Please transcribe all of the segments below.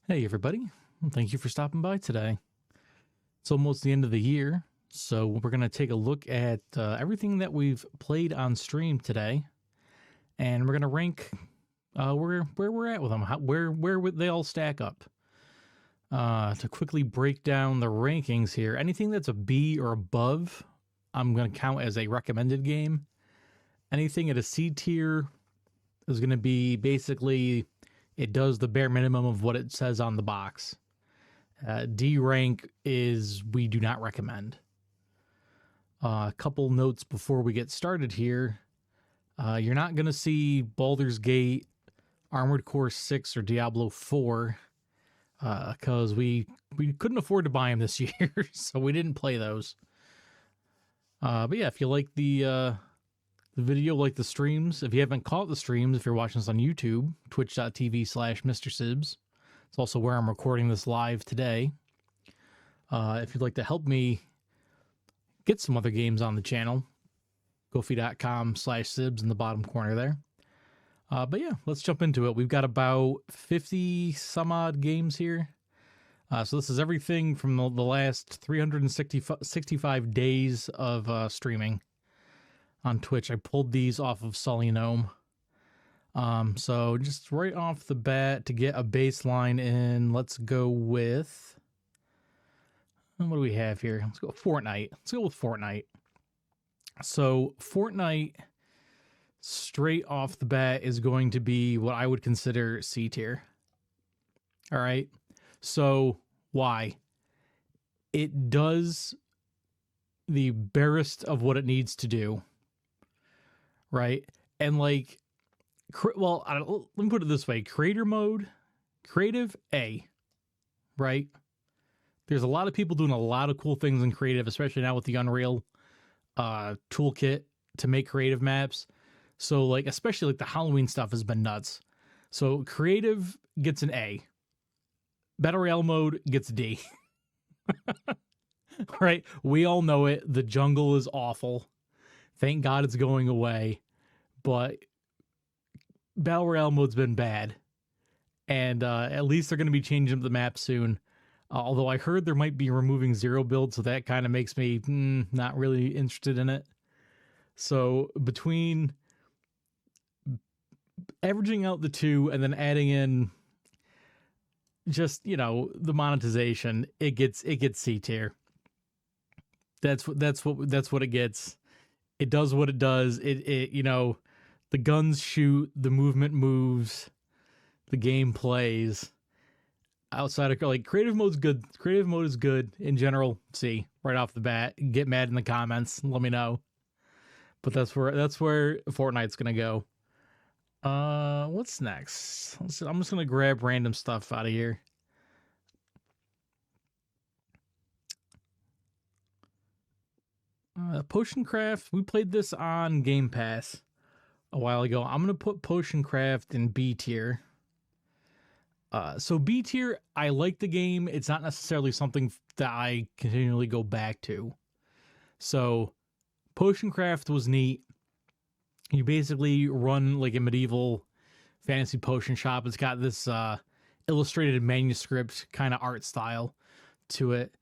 Hey, everybody. Thank you for stopping by today. It's almost the end of the year, so we're going to take a look at everything that we've played on stream today, and we're going to rank where we're at with them, where would they all stack up. To quickly break down the rankings here, anything that's a B or above, I'm going to count as a recommended game. Anything at a C tier is going to be basically it does the bare minimum of what it says on the box. D rank is we do not recommend. A couple notes before we get started here. You're not going to see Baldur's Gate, Armored Core 6, or Diablo 4 because we couldn't afford to buy them this year, so we didn't play those. But yeah, if you like the video, like the streams, if you haven't caught the streams, if you're watching this on YouTube, twitch.tv/MrSibs. It's also where I'm recording this live today. If you'd like to help me get some other games on the channel, Ko-fi.com/Sibs in the bottom corner there. But yeah, let's jump into it. We've got about 50 some odd games here. So this is everything from the last 365 days of streaming on Twitch. I pulled these off of Sully Gnome. So just right off the bat to get a baseline in, let's go with, what do we have here? Let's go with Fortnite. Let's go with Fortnite. So Fortnite straight off the bat is going to be what I would consider C tier. All right. So why? It does the barest of what it needs to do. Right. And like, well, let me put it this way. Creator mode, creative A, right? There's a lot of people doing a lot of cool things in creative, especially now with the Unreal toolkit to make creative maps. So like, especially like the Halloween stuff has been nuts. So creative gets an A. Battle Royale mode gets a D. Right? We all know it. The jungle is awful. Thank God it's going away. But Battle Royale mode's been bad. And at least they're going to be changing the map soon. Although I heard there might be removing zero build, so that kind of makes me not really interested in it. So between averaging out the two and then adding in just, the monetization, it gets C tier. That's what it gets. It does what it does. It the guns shoot, the movement moves, the game plays. Outside of like creative mode's good. Creative mode is good in general. C right off the bat. Get mad in the comments. Let me know. But that's where Fortnite's gonna go. What's next? I'm just gonna grab random stuff out of here. Potion Craft. We played this on Game Pass a while ago. I'm gonna put Potion Craft in B tier. So B tier, I like the game. It's not necessarily something that I continually go back to. So Potion Craft was neat. You basically run like a medieval fantasy potion shop. It's got this illustrated manuscript kind of art style to it.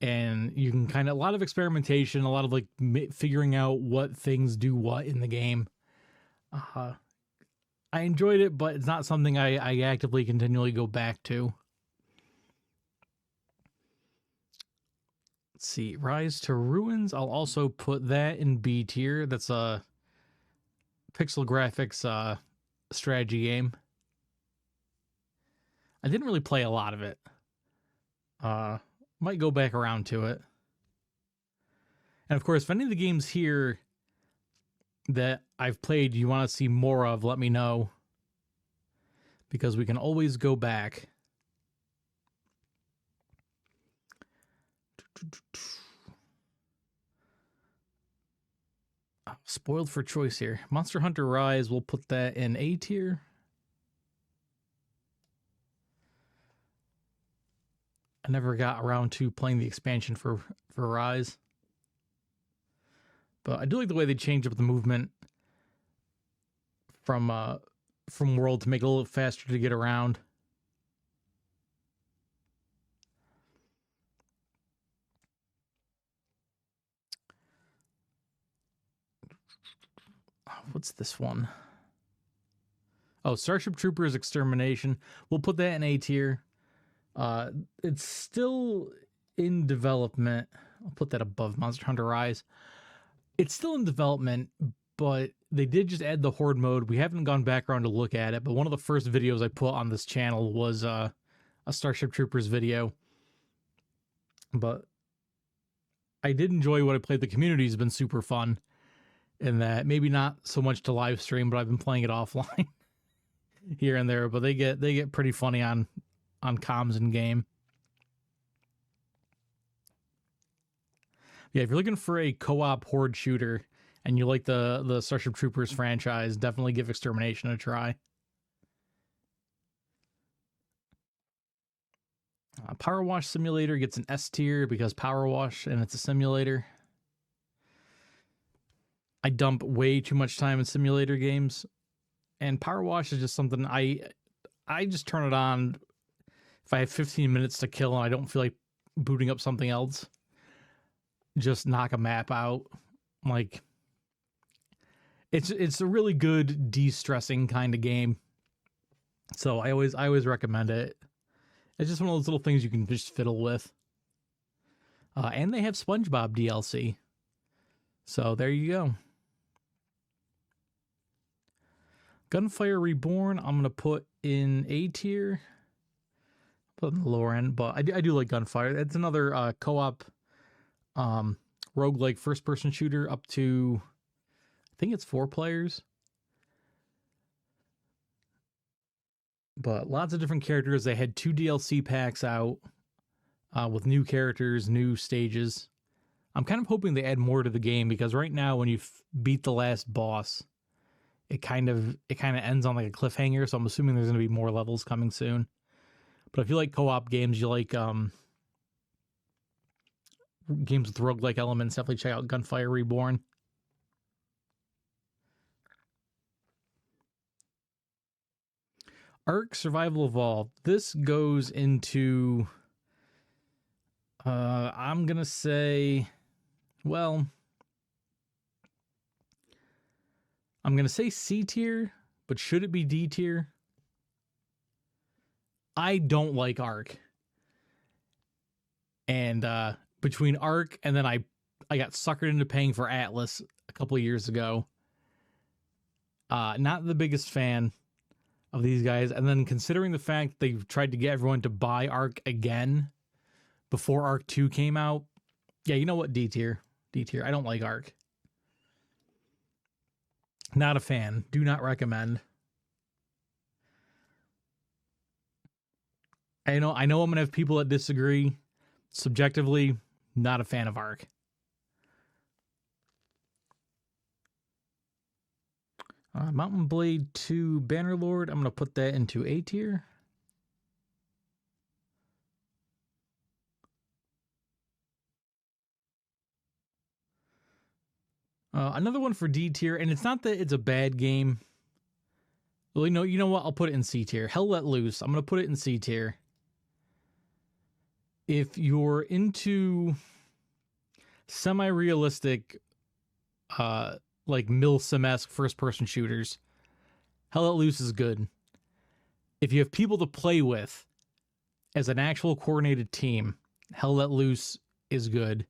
And you can kind of, a lot of experimentation, a lot of like figuring out what things do what in the game. I enjoyed it, but it's not something I actively continually go back to. Let's see. Rise to Ruins. I'll also put that in B tier. That's a pixel graphics strategy game. I didn't really play a lot of it. Might go back around to it. And of course, if any of the games here that I've played you want to see more of, let me know. Because we can always go back. Spoiled for choice here. Monster Hunter Rise, we'll put that in A tier. I never got around to playing the expansion for Rise. But I do like the way they change up the movement from world to make it a little faster to get around. what's this one? Oh, Starship Troopers Extermination. We'll put that in A tier. It's still in development. I'll put that above Monster Hunter Rise. It's still in development, but they did just add the Horde mode. We haven't gone back around to look at it, but one of the first videos I put on this channel was a Starship Troopers video. But I did enjoy what I played. The community has been super fun in that. Maybe not so much to live stream, but I've been playing it offline here and there. But they get pretty funny on comms in game. Yeah, if you're looking for a co-op horde shooter and you like the Starship Troopers franchise, definitely give Extermination a try. Power Wash Simulator gets an S tier because Power Wash and it's a simulator. I dump way too much time in simulator games, and Power Wash is just something I just turn it on if I have 15 minutes to kill and I don't feel like booting up something else. Just knock a map out. Like, it's a really good de-stressing kind of game. So I always recommend it. It's just one of those little things you can just fiddle with. And they have SpongeBob DLC. So there you go. Gunfire Reborn, I'm going to put in A tier. Put in the lower end, but I do like Gunfire. It's another co-op roguelike first-person shooter up to, I think it's 4 players. But lots of different characters. They had 2 DLC packs out with new characters, new stages. I'm kind of hoping they add more to the game because right now when you beat the last boss, it kind of ends on like a cliffhanger. So I'm assuming there's going to be more levels coming soon. But if you like co-op games, you like games with roguelike elements, definitely check out Gunfire Reborn. Ark Survival Evolved. This goes into, I'm going to say, well, I'm going to say C tier, but should it be D tier? I don't like Ark. And between Ark and then I got suckered into paying for Atlas a couple of years ago. Not the biggest fan of these guys. And then considering the fact they've tried to get everyone to buy Ark again before Ark 2 came out. Yeah, you know what? D tier. D tier. I don't like Ark. Not a fan. Do not recommend. I know I'm going to have people that disagree. Subjectively, not a fan of Ark. Mountain Blade 2 Bannerlord. I'm going to put that into A tier. Another one for D tier, and it's not that it's a bad game. Well, you know what? I'll put it in C tier. Hell Let Loose. I'm going to put it in C tier. If you're into semi-realistic, like Milsim-esque first-person shooters, Hell Let Loose is good. If you have people to play with as an actual coordinated team, Hell Let Loose is good.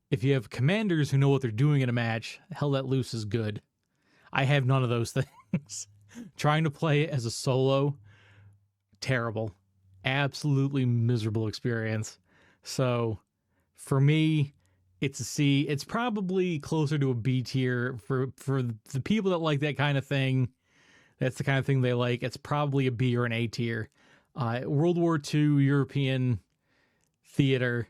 If you have commanders who know what they're doing in a match, Hell Let Loose is good. I have none of those things. Trying to play as a solo, terrible. Absolutely miserable experience. So for me, it's a C. It's probably closer to a B tier for the people that like that kind of thing. That's the kind of thing they like. It's probably a B or an A tier. World War II European theater,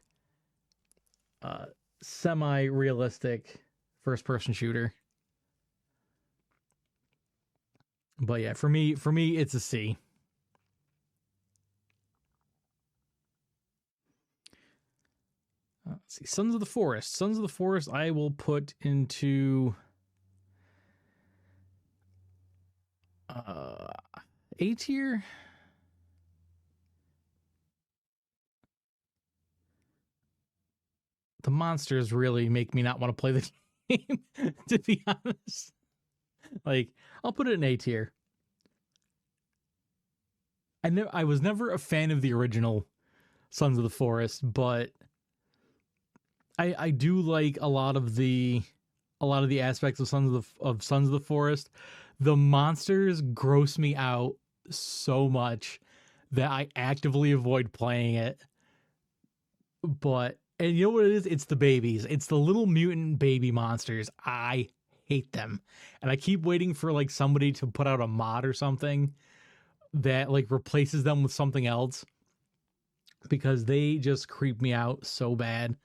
semi-realistic first-person shooter. But yeah, for me, it's a C. Let's see, Sons of the Forest. Sons of the Forest, I will put into A tier. The monsters really make me not want to play the game, to be honest. Like, I'll put it in A tier. I was never a fan of the original Sons of the Forest, but I do like a lot of the aspects of Sons of the Forest. The monsters gross me out so much that I actively avoid playing it. But and you know what it is? It's the babies. It's the little mutant baby monsters. I hate them. And I keep waiting for like somebody to put out a mod or something that like replaces them with something else because they just creep me out so bad.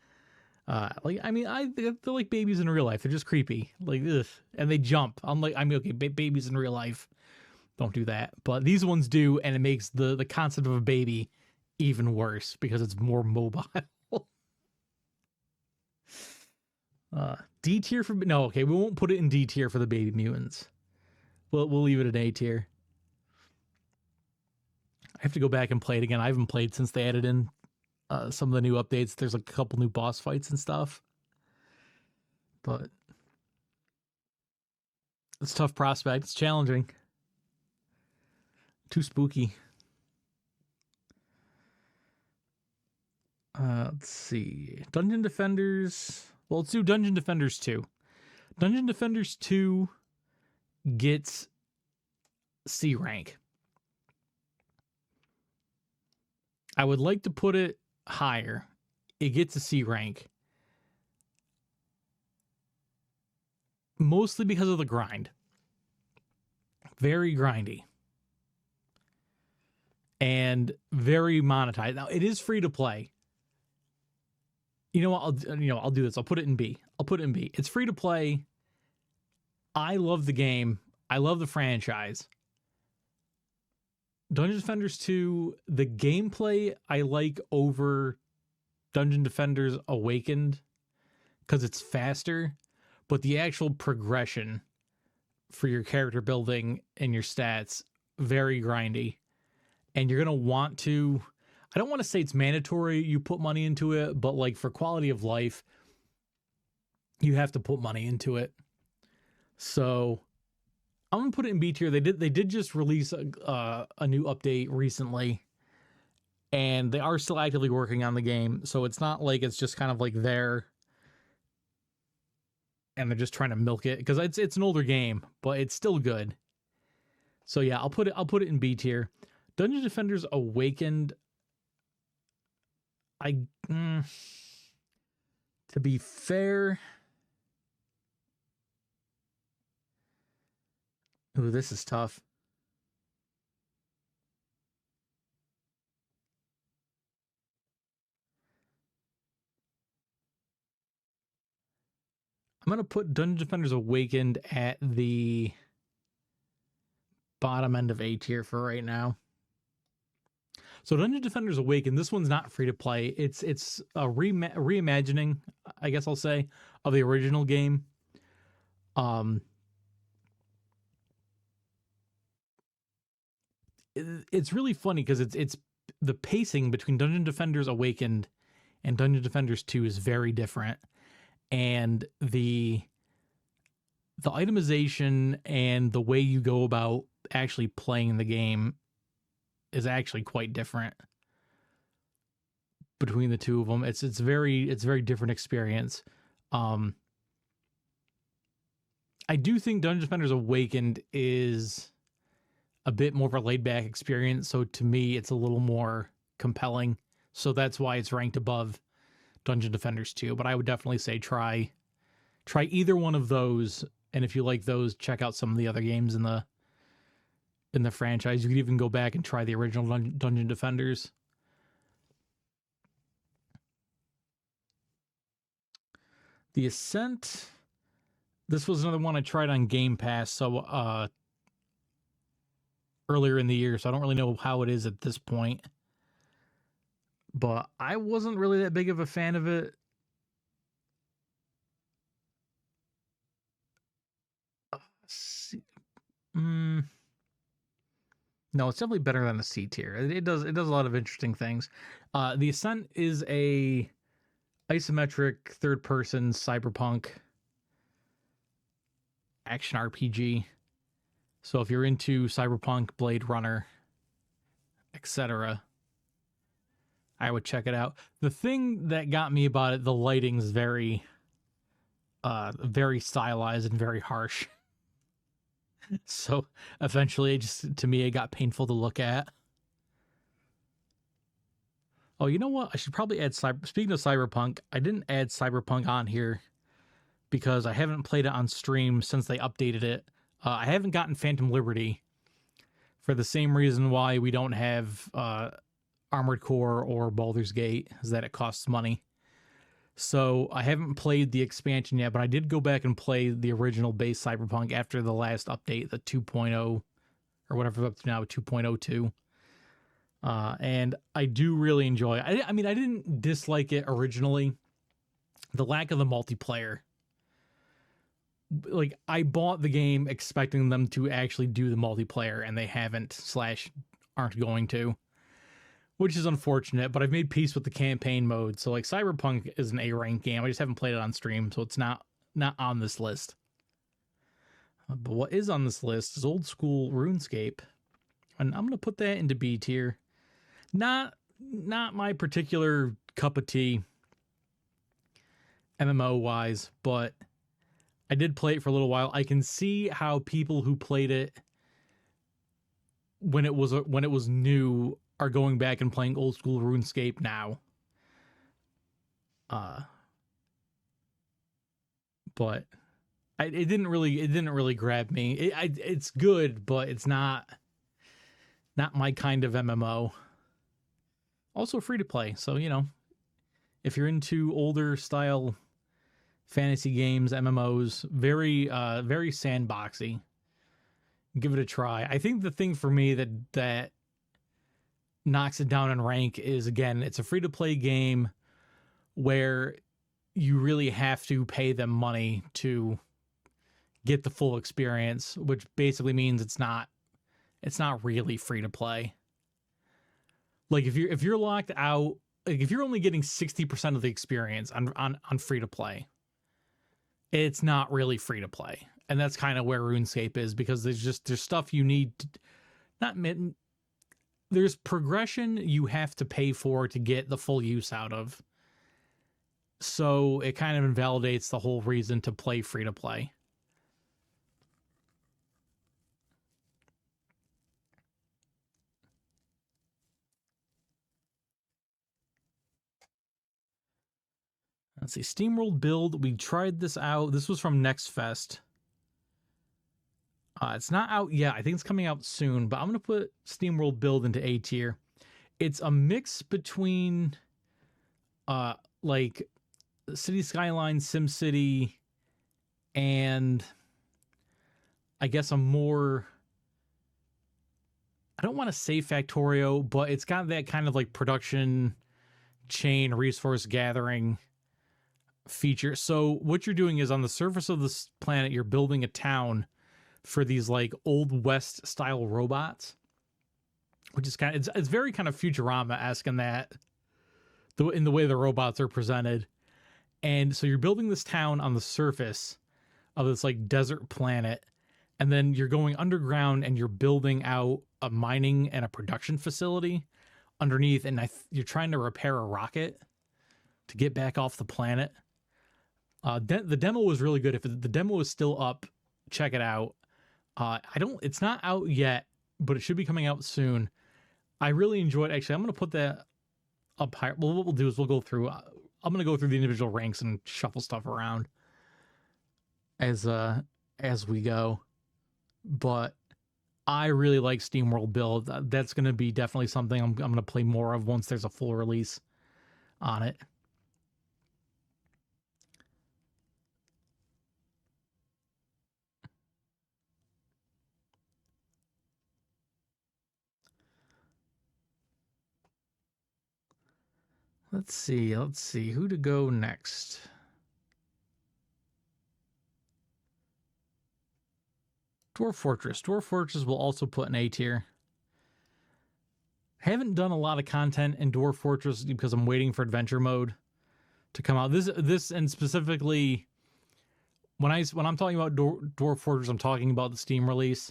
Like I mean, they're like babies in real life. They're just creepy, like ugh. And they jump. I'm like, I mean, okay, babies in real life don't do that, but these ones do, and it makes the concept of a baby even worse because it's more mobile. D tier for no, okay, we won't put it in D tier for the baby mutants. We'll leave it in A tier. I have to go back and play it again. I haven't played since they added in some of the new updates. There's like a couple new boss fights and stuff, but it's a tough prospect. It's challenging. Too spooky. Let's see. Dungeon Defenders. Well, let's do Dungeon Defenders 2. Dungeon Defenders 2 gets C rank. I would like to put it higher. It gets a C rank. Mostly because of the grind. Very grindy. And very monetized. Now, it is free to play. You know what? I'll do this. I'll put it in B. It's free to play. I love the game. I love the franchise. Dungeon Defenders 2, the gameplay I like over Dungeon Defenders Awakened because it's faster, but the actual progression for your character building and your stats, very grindy. And you're going to want to, I don't want to say it's mandatory you put money into it, but like for quality of life, you have to put money into it. So I'm gonna put it in B tier. They did just release a new update recently, and they are still actively working on the game. So it's not like it's just kind of like there, and they're just trying to milk it because it's an older game, but it's still good. So yeah, I'll put it in B tier. Dungeon Defenders Awakened. To be fair. Ooh, this is tough. I'm going to put Dungeon Defenders Awakened at the bottom end of A tier for right now. So Dungeon Defenders Awakened, this one's not free to play. It's a reimagining, I guess I'll say, of the original game. It's really funny because it's the pacing between Dungeon Defenders Awakened and Dungeon Defenders 2 is very different, and the itemization and the way you go about actually playing the game is actually quite different between the two of them. It's very different experience. I do think Dungeon Defenders Awakened is a bit more of a laid back experience, so to me it's a little more compelling. So that's why it's ranked above Dungeon Defenders 2. But I would definitely say try either one of those, and if you like those, check out some of the other games in the franchise. You could even go back and try the original Dungeon Defenders. The Ascent. This was another one I tried on Game Pass, so earlier in the year, so I don't really know how it is at this point. But I wasn't really that big of a fan of it. No, it's definitely better than the C tier. It does a lot of interesting things. The Ascent is a isometric third person cyberpunk action RPG. So if you're into Cyberpunk, Blade Runner, etc., I would check it out. The thing that got me about it, the lighting's very very stylized and very harsh. So eventually to me it got painful to look at. Oh, you know what? I should probably add speaking of Cyberpunk, I didn't add Cyberpunk on here because I haven't played it on stream since they updated it. I haven't gotten Phantom Liberty for the same reason why we don't have Armored Core or Baldur's Gate, is that it costs money. So I haven't played the expansion yet, but I did go back and play the original base Cyberpunk after the last update, the 2.0 or whatever up to now, 2.02. And I do really enjoy it. I mean, I didn't dislike it originally. The lack of the multiplayer. Like, I bought the game expecting them to actually do the multiplayer, and they haven't / aren't going to. Which is unfortunate, but I've made peace with the campaign mode. So like Cyberpunk is an A-rank game. I just haven't played it on stream, so it's not on this list. But what is on this list is old school RuneScape. And I'm gonna put that into B tier. Not my particular cup of tea MMO wise, but I did play it for a little while. I can see how people who played it when it was new are going back and playing old school RuneScape now. But it didn't really grab me. It's good, but it's not my kind of MMO. Also free to play, so you know, if you're into older style fantasy games, MMOs, very sandboxy, give it a try. I think the thing for me that knocks it down in rank is, again, it's a free-to-play game where you really have to pay them money to get the full experience, which basically means it's not really free to play. Like if you're locked out, like if you're only getting 60% of the experience on free to play, it's not really free to play. And that's kind of where RuneScape is, because there's stuff you need to, there's progression you have to pay for to get the full use out of. So it kind of invalidates the whole reason to play free to play. Let's see, Steamworld build. We tried this out. This was from Next Fest. It's not out yet. I think it's coming out soon, but I'm going to put Steamworld build into A tier. It's a mix between like City Skyline, SimCity, and I guess a more, I don't want to say Factorio, but it's got that kind of like production chain resource gathering feature. So what you're doing is, on the surface of this planet, you're building a town for these like old West style robots, which is kind of, it's very kind of Futurama-esque in that, in the way the robots are presented. And so you're building this town on the surface of this like desert planet, and then you're going underground and you're building out a mining and a production facility underneath, and you're trying to repair a rocket to get back off the planet. The demo was really good. If the demo is still up, check it out. It's not out yet, but it should be coming out soon. I really enjoyed it. Actually, I'm going to put that up higher. Well, what we'll do is we'll go through, I'm going to go through the individual ranks and shuffle stuff around as we go. But I really like Steamworld build. That's going to be definitely something I'm going to play more of once there's a full release on it. Let's see who to go next. Dwarf Fortress. Dwarf Fortress will also put an A tier. Haven't done a lot of content in Dwarf Fortress because I'm waiting for adventure mode to come out. This and specifically when I'm talking about Dwarf Fortress, I'm talking about the Steam release.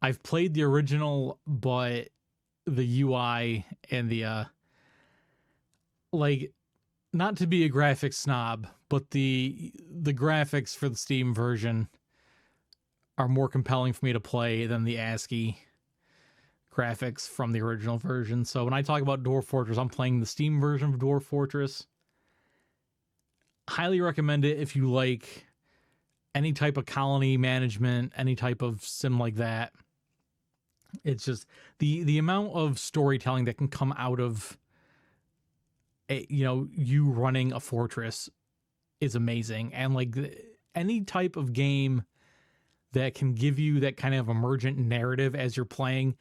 I've played the original, but the UI and the like, not to be a graphics snob, but the graphics for the Steam version are more compelling for me to play than the ASCII graphics from the original version. So when I talk about Dwarf Fortress, I'm playing the Steam version of Dwarf Fortress. Highly recommend it if you like any type of colony management, any type of sim like that. It's just the amount of storytelling that can come out of you running a fortress is amazing. And like any type of game that can give you that kind of emergent narrative as you're playing,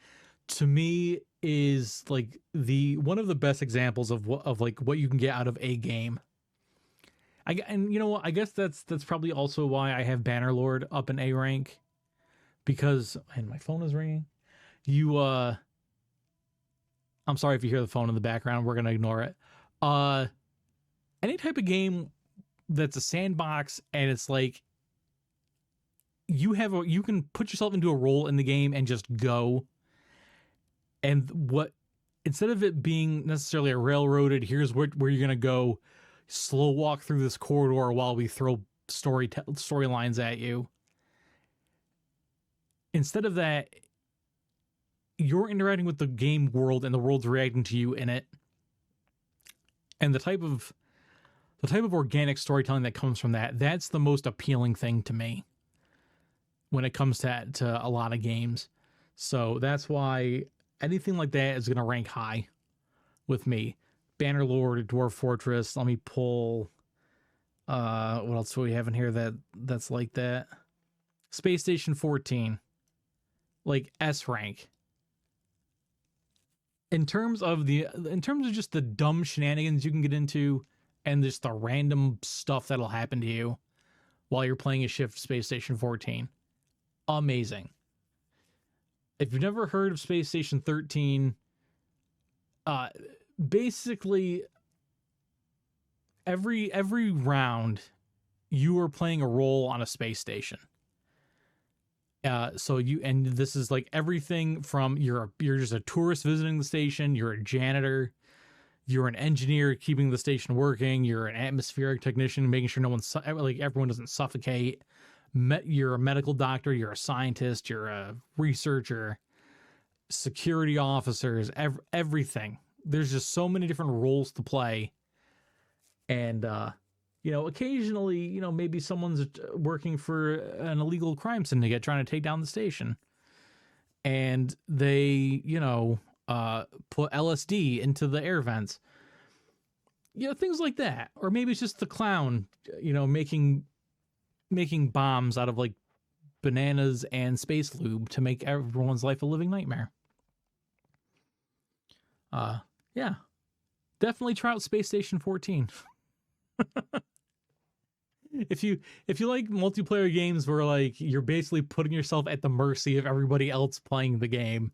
to me, is like the one of the best examples of what you can get out of a game. And you know what? I guess that's probably also why I have Bannerlord up in A rank, because and my phone is ringing. I'm sorry if you hear the phone in the background. We're gonna ignore it. Any type of game that's a sandbox and it's like you can put yourself into a role in the game and just go. And instead of it being necessarily a railroaded, here's where you're gonna go, slow walk through this corridor while we throw storylines at you. Instead of that, you're interacting with the game world and the world's reacting to you in it. And the type of organic storytelling that comes from that's the most appealing thing to me when it comes to a lot of games. So that's why anything like that is going to rank high with me. Bannerlord, Dwarf Fortress. Let me pull what else do we have in here that's like that? Space Station 14. Like S rank. In terms of just the dumb shenanigans you can get into and just the random stuff that'll happen to you while you're playing a shift Space Station 14. Amazing. If you've never heard of Space Station 13, basically every round you are playing a role on a space station. And this is like everything from you're just a tourist visiting the station, you're a janitor, you're an engineer keeping the station working, you're an atmospheric technician making sure everyone doesn't suffocate. You're a medical doctor, you're a scientist, you're a researcher, security officers, everything. There's just so many different roles to play. And occasionally, maybe someone's working for an illegal crime syndicate trying to take down the station. And they, put LSD into the air vents. Things like that. Or maybe it's just the clown, making bombs out of like bananas and space lube to make everyone's life a living nightmare. Yeah. Definitely try out Space Station 14. If you like multiplayer games where like you're basically putting yourself at the mercy of everybody else playing the game,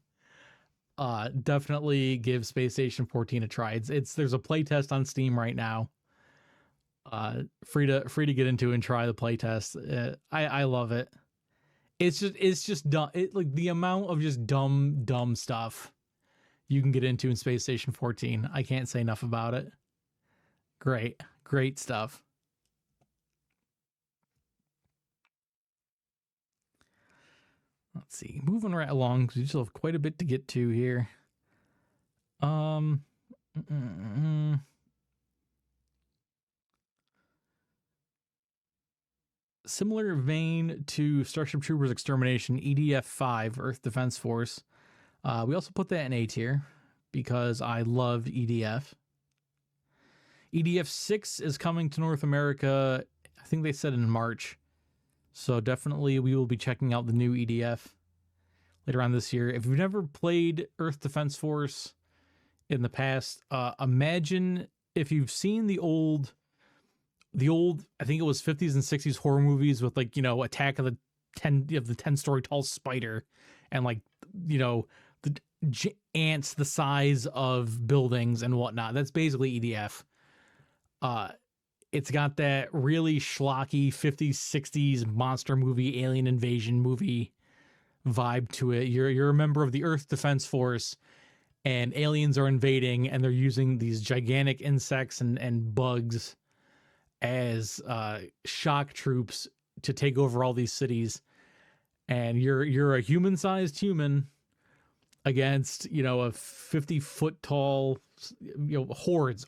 definitely give Space Station 14 a try. There's a playtest on Steam right now. Free to get into and try the playtest. I love it. It's just dumb. Like the amount of just dumb stuff you can get into in Space Station 14. I can't say enough about it. Great stuff. Let's see. Moving right along because we still have quite a bit to get to here. Similar vein to Starship Troopers Extermination, EDF 5, Earth Defense Force. We also put that in A tier because I loved EDF. EDF 6 is coming to North America. I think they said in March. So definitely we will be checking out the new EDF later on this year. If you've never played Earth Defense Force in the past, imagine if you've seen the old, I think it was 50s and 60s horror movies with like, Attack of the 10-story tall spider and like, the ants the size of buildings and whatnot. That's basically EDF. It's got that really schlocky 50s, 60s monster movie, alien invasion movie vibe to it. You're a member of the Earth Defense Force, and aliens are invading, and they're using these gigantic insects and bugs as shock troops to take over all these cities. And you're a human-sized human against, you know, a 50-foot tall, you know, hordes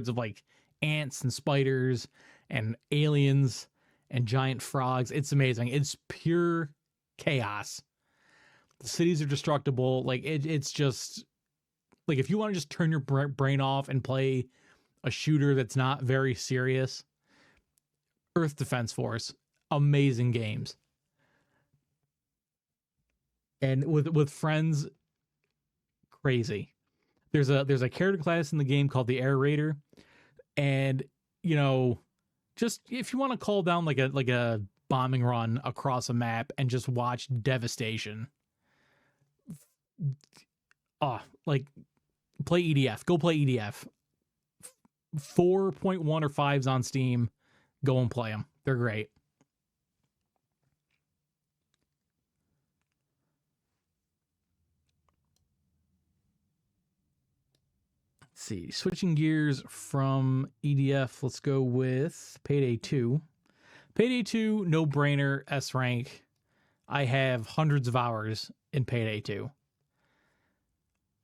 of like ants and spiders and aliens and giant frogs. It's amazing. It's pure chaos. The cities are destructible. Like it's just like, if you want to just turn your brain off and play a shooter that's not very serious, Earth Defense Force, amazing games. And with friends, crazy. There's a character class in the game called the Air Raider, and you know, just if you want to call down like a bombing run across a map and just watch devastation. Like play EDF. Go play EDF. 4.1 or 5s on Steam. Go and play them. They're great. Let's see. Switching gears from EDF, let's go with Payday 2. Payday 2, no brainer, S rank. I have hundreds of hours in Payday 2.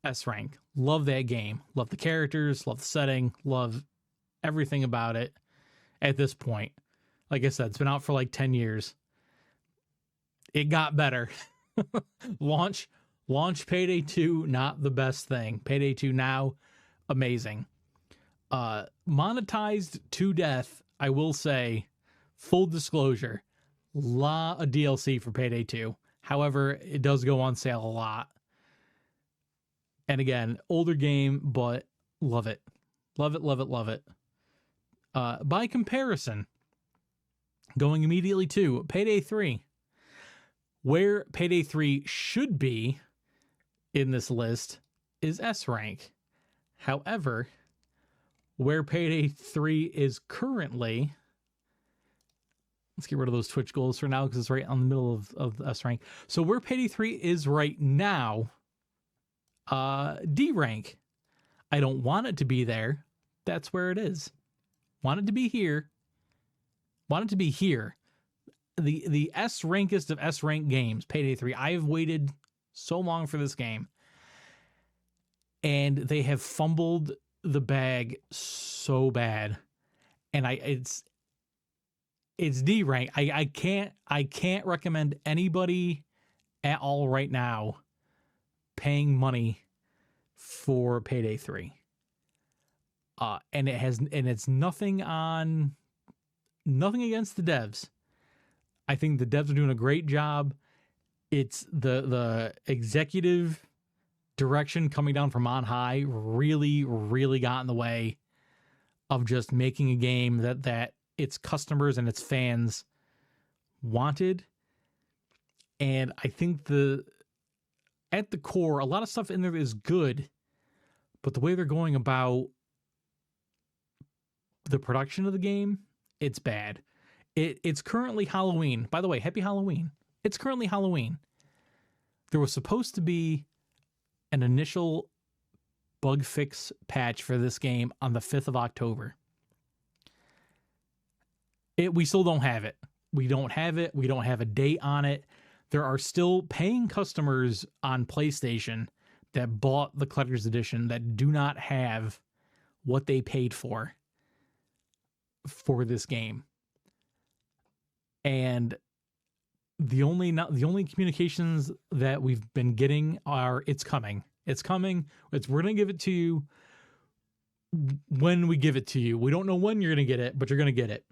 S rank. Love that game. Love the characters, love the setting, love everything about it at this point. Like I said, it's been out for like 10 years. It got better. Launch Payday 2, not the best thing. Payday 2 now, amazing. Monetized to death, I will say, full disclosure, lot of DLC for Payday 2. However, it does go on sale a lot. And again, older game, but love it. Love it, love it, love it. By comparison, going immediately to Payday 3. Where Payday 3 should be in this list is S rank. However, where Payday 3 is currently... Let's get rid of those Twitch goals for now because it's right on the middle of S rank. So where Payday 3 is right now... D rank. I don't want it to be there. That's where it is. Want it to be here. Want it to be here. The S rankest of S rank games, Payday 3. I have waited so long for this game, and they have fumbled the bag so bad. And it's D rank. I can't recommend anybody at all right now paying money for Payday 3. And it's nothing against the devs. I think the devs are doing a great job. It's the executive direction coming down from on high really, really got in the way of just making a game that its customers and its fans wanted. And I think at the core, a lot of stuff in there is good, but the way they're going about the production of the game, it's bad. It's currently Halloween. By the way, happy Halloween. It's currently Halloween. There was supposed to be an initial bug fix patch for this game on the 5th of October. We still don't have it. We don't have it. We don't have a date on it. There are still paying customers on PlayStation that bought the Collector's Edition that do not have what they paid for this game. And the only communications that we've been getting are it's coming. We're going to give it to you when we give it to you. We don't know when you're going to get it, but you're going to get it.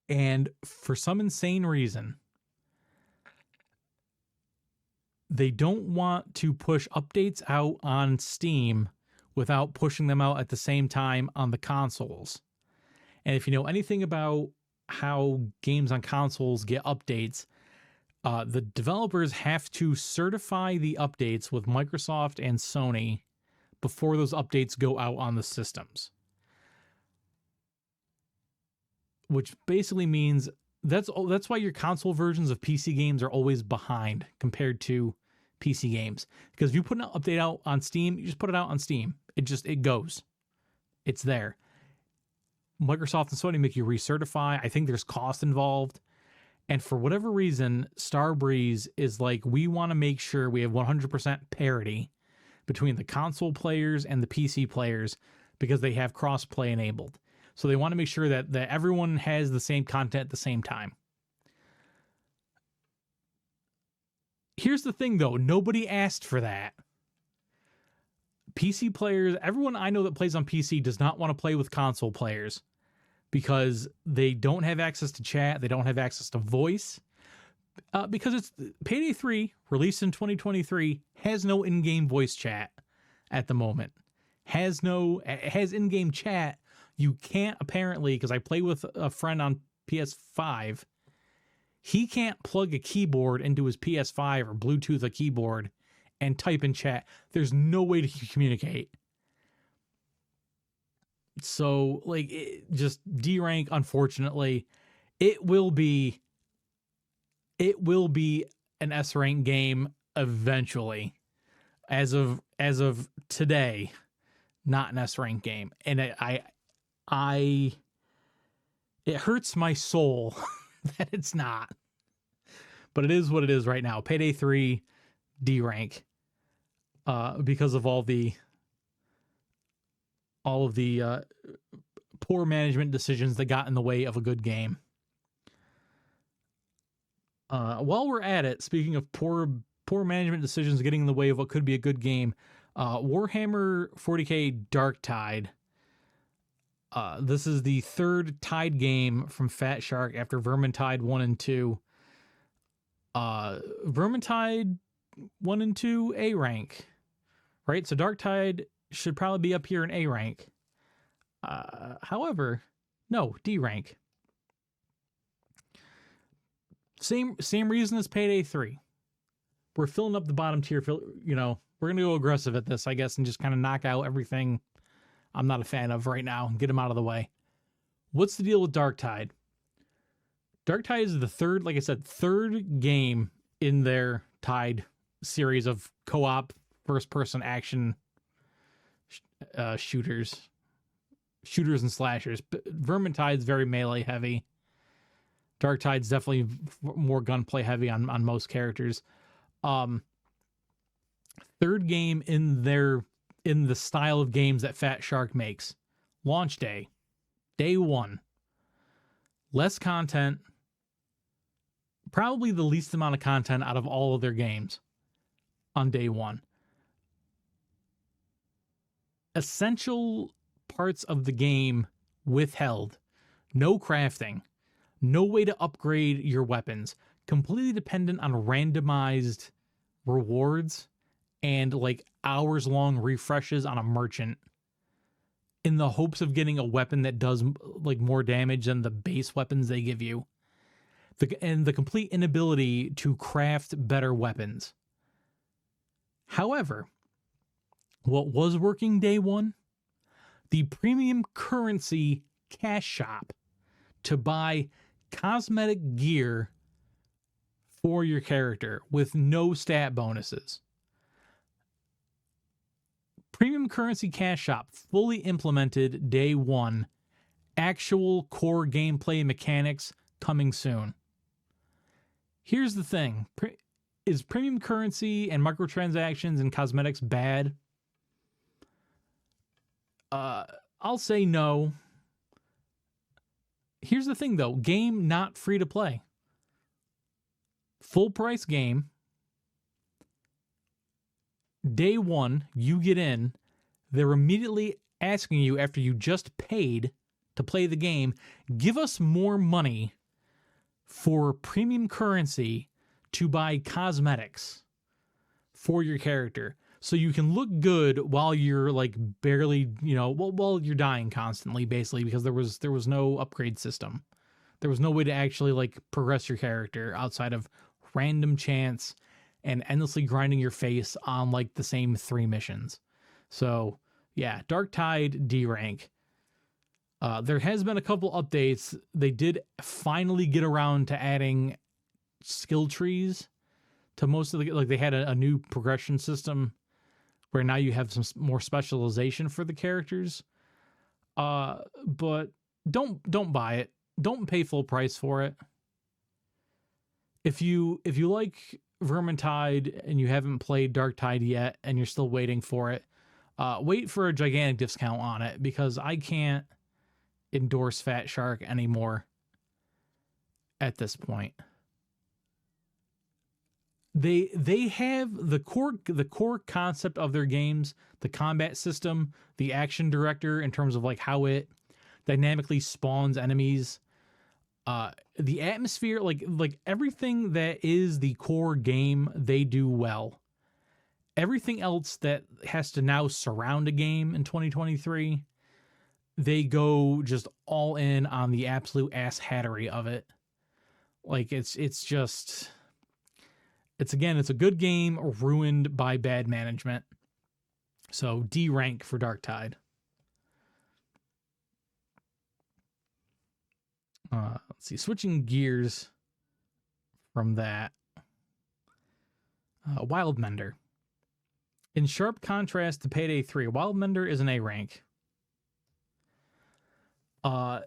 And for some insane reason, they don't want to push updates out on Steam without pushing them out at the same time on the consoles. And if you know anything about how games on consoles get updates, the developers have to certify the updates with Microsoft and Sony before those updates go out on the systems. Which basically means That's why your console versions of PC games are always behind compared to PC games. Because if you put an update out on Steam, you just put it out on Steam. It goes. It's there. Microsoft and Sony make you recertify. I think there's cost involved. And for whatever reason, Starbreeze is like, we want to make sure we have 100% parity between the console players and the PC players because they have cross-play enabled. So they want to make sure that everyone has the same content at the same time. Here's the thing, though. Nobody asked for that. PC players, everyone I know that plays on PC does not want to play with console players because they don't have access to chat. They don't have access to voice. Because it's Payday 3, released in 2023, has no in-game voice chat at the moment. It has in-game chat. You can't apparently, because I play with a friend on PS5, he can't plug a keyboard into his PS5 or Bluetooth a keyboard and type in chat. There's no way to communicate. So, like, just D rank, unfortunately, it will be an S rank game eventually. As of today, not an S rank game, and it hurts my soul that it's not. But it is what it is right now. Payday 3 D rank, because of all of the poor management decisions that got in the way of a good game. While we're at it, speaking of poor management decisions getting in the way of what could be a good game, Warhammer 40k Dark Tide. This is the third Tide game from Fat Shark after Vermintide 1 and 2. Vermintide 1 and 2 A rank, right? So Dark Tide should probably be up here in A rank. However, no, D rank. Same reason as Payday 3. We're filling up the bottom tier. We're going to go aggressive at this, I guess, and just kind of knock out everything I'm not a fan of right now and get them out of the way. What's the deal with Dark Tide? Dark Tide is the third game in their Tide series of co-op first-person action shooters and slashers. Vermintide's very melee heavy. Dark Tide's definitely more gunplay heavy on most characters. Third game in the style of games that Fat Shark makes. Launch day 1. Less content. Probably the least amount of content out of all of their games on day 1. Essential parts of the game withheld. No crafting. No way to upgrade your weapons. Completely dependent on randomized rewards and like hours-long refreshes on a merchant in the hopes of getting a weapon that does like more damage than the base weapons they give you. And the complete inability to craft better weapons. However, what was working day 1? The premium currency cash shop to buy cosmetic gear for your character with no stat bonuses. Premium currency cash shop fully implemented day 1. Actual core gameplay mechanics coming soon. Here's the thing. Is premium currency and microtransactions and cosmetics bad? I'll say no. Here's the thing, though. Game not free to play. Full price game. Day 1, you get in. They're immediately asking you after you just paid to play the game, give us more money for premium currency to buy cosmetics for your character. So you can look good while you're like barely, while you're dying constantly, basically, because there was no upgrade system. There was no way to actually like progress your character outside of random chance and endlessly grinding your face on like the same 3 missions. So yeah, Dark Tide D rank. There has been a couple updates. They did finally get around to adding skill trees to most of the, like they had a new progression system where now you have some more specialization for the characters. But don't buy it. Don't pay full price for it. If you like Vermintide and you haven't played Darktide yet and you're still waiting for it, wait for a gigantic discount on it, because I can't endorse Fat Shark anymore at this point. They have the core concept of their games, the combat system, the action director in terms of like how it dynamically spawns enemies, the atmosphere, like everything that is the core game, they do well. Everything else that has to now surround a game in 2023, they go just all in on the absolute ass hattery of it. Like it's a good game ruined by bad management. So D rank for Darktide. Let's see, switching gears from that. Wildmender. In sharp contrast to Payday 3, Wildmender is an A rank. By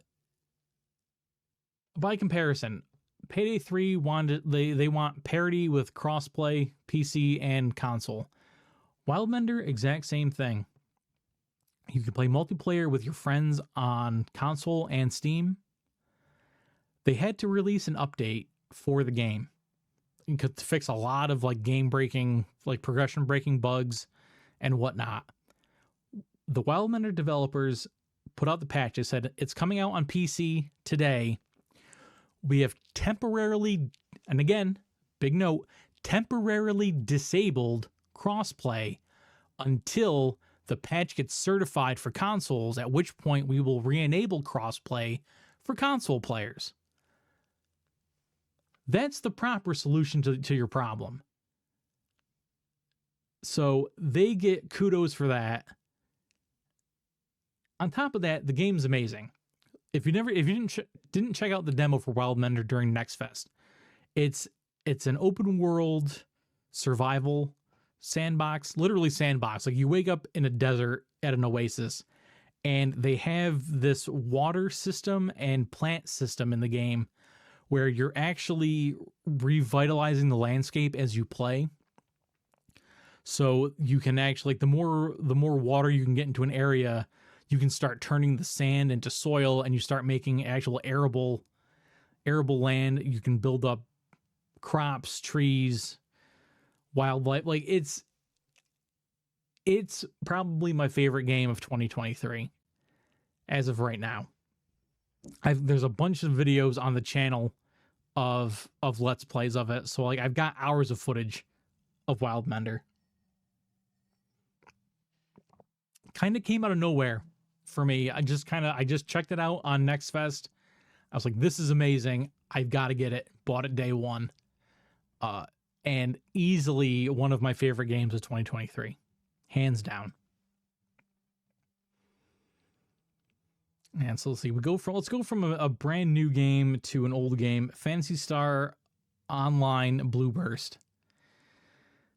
comparison, Payday 3 they want parity with crossplay, PC, and console. Wildmender, exact same thing. You can play multiplayer with your friends on console and Steam. They had to release an update for the game to fix a lot of like game breaking, like progression breaking bugs and whatnot. The Wildmender developers put out the patch. They said it's coming out on PC today. We have temporarily, and again, big note, temporarily disabled crossplay until the patch gets certified for consoles, at which point we will re-enable crossplay for console players. That's the proper solution to your problem. So they get kudos for that. On top of that, the game's amazing. If you didn't check out the demo for Wildmender during Next Fest, it's an open world survival sandbox, literally sandbox. Like you wake up in a desert at an oasis, and they have this water system and plant system in the game where you're actually revitalizing the landscape as you play. So you can actually, like, the more water you can get into an area, you can start turning the sand into soil, and you start making actual arable land. You can build up crops, trees, wildlife. Like it's probably my favorite game of 2023 as of right now. There's a bunch of videos on the channel of Let's Plays of it. So like I've got hours of footage of Wildmender. Kind of came out of nowhere for me. I just checked it out on Next Fest. I was like, this is amazing. I've got to get it. Bought it day one. And easily one of my favorite games of 2023. Hands down. And so let's see. Let's go from a brand new game to an old game. Phantasy Star Online Blue Burst.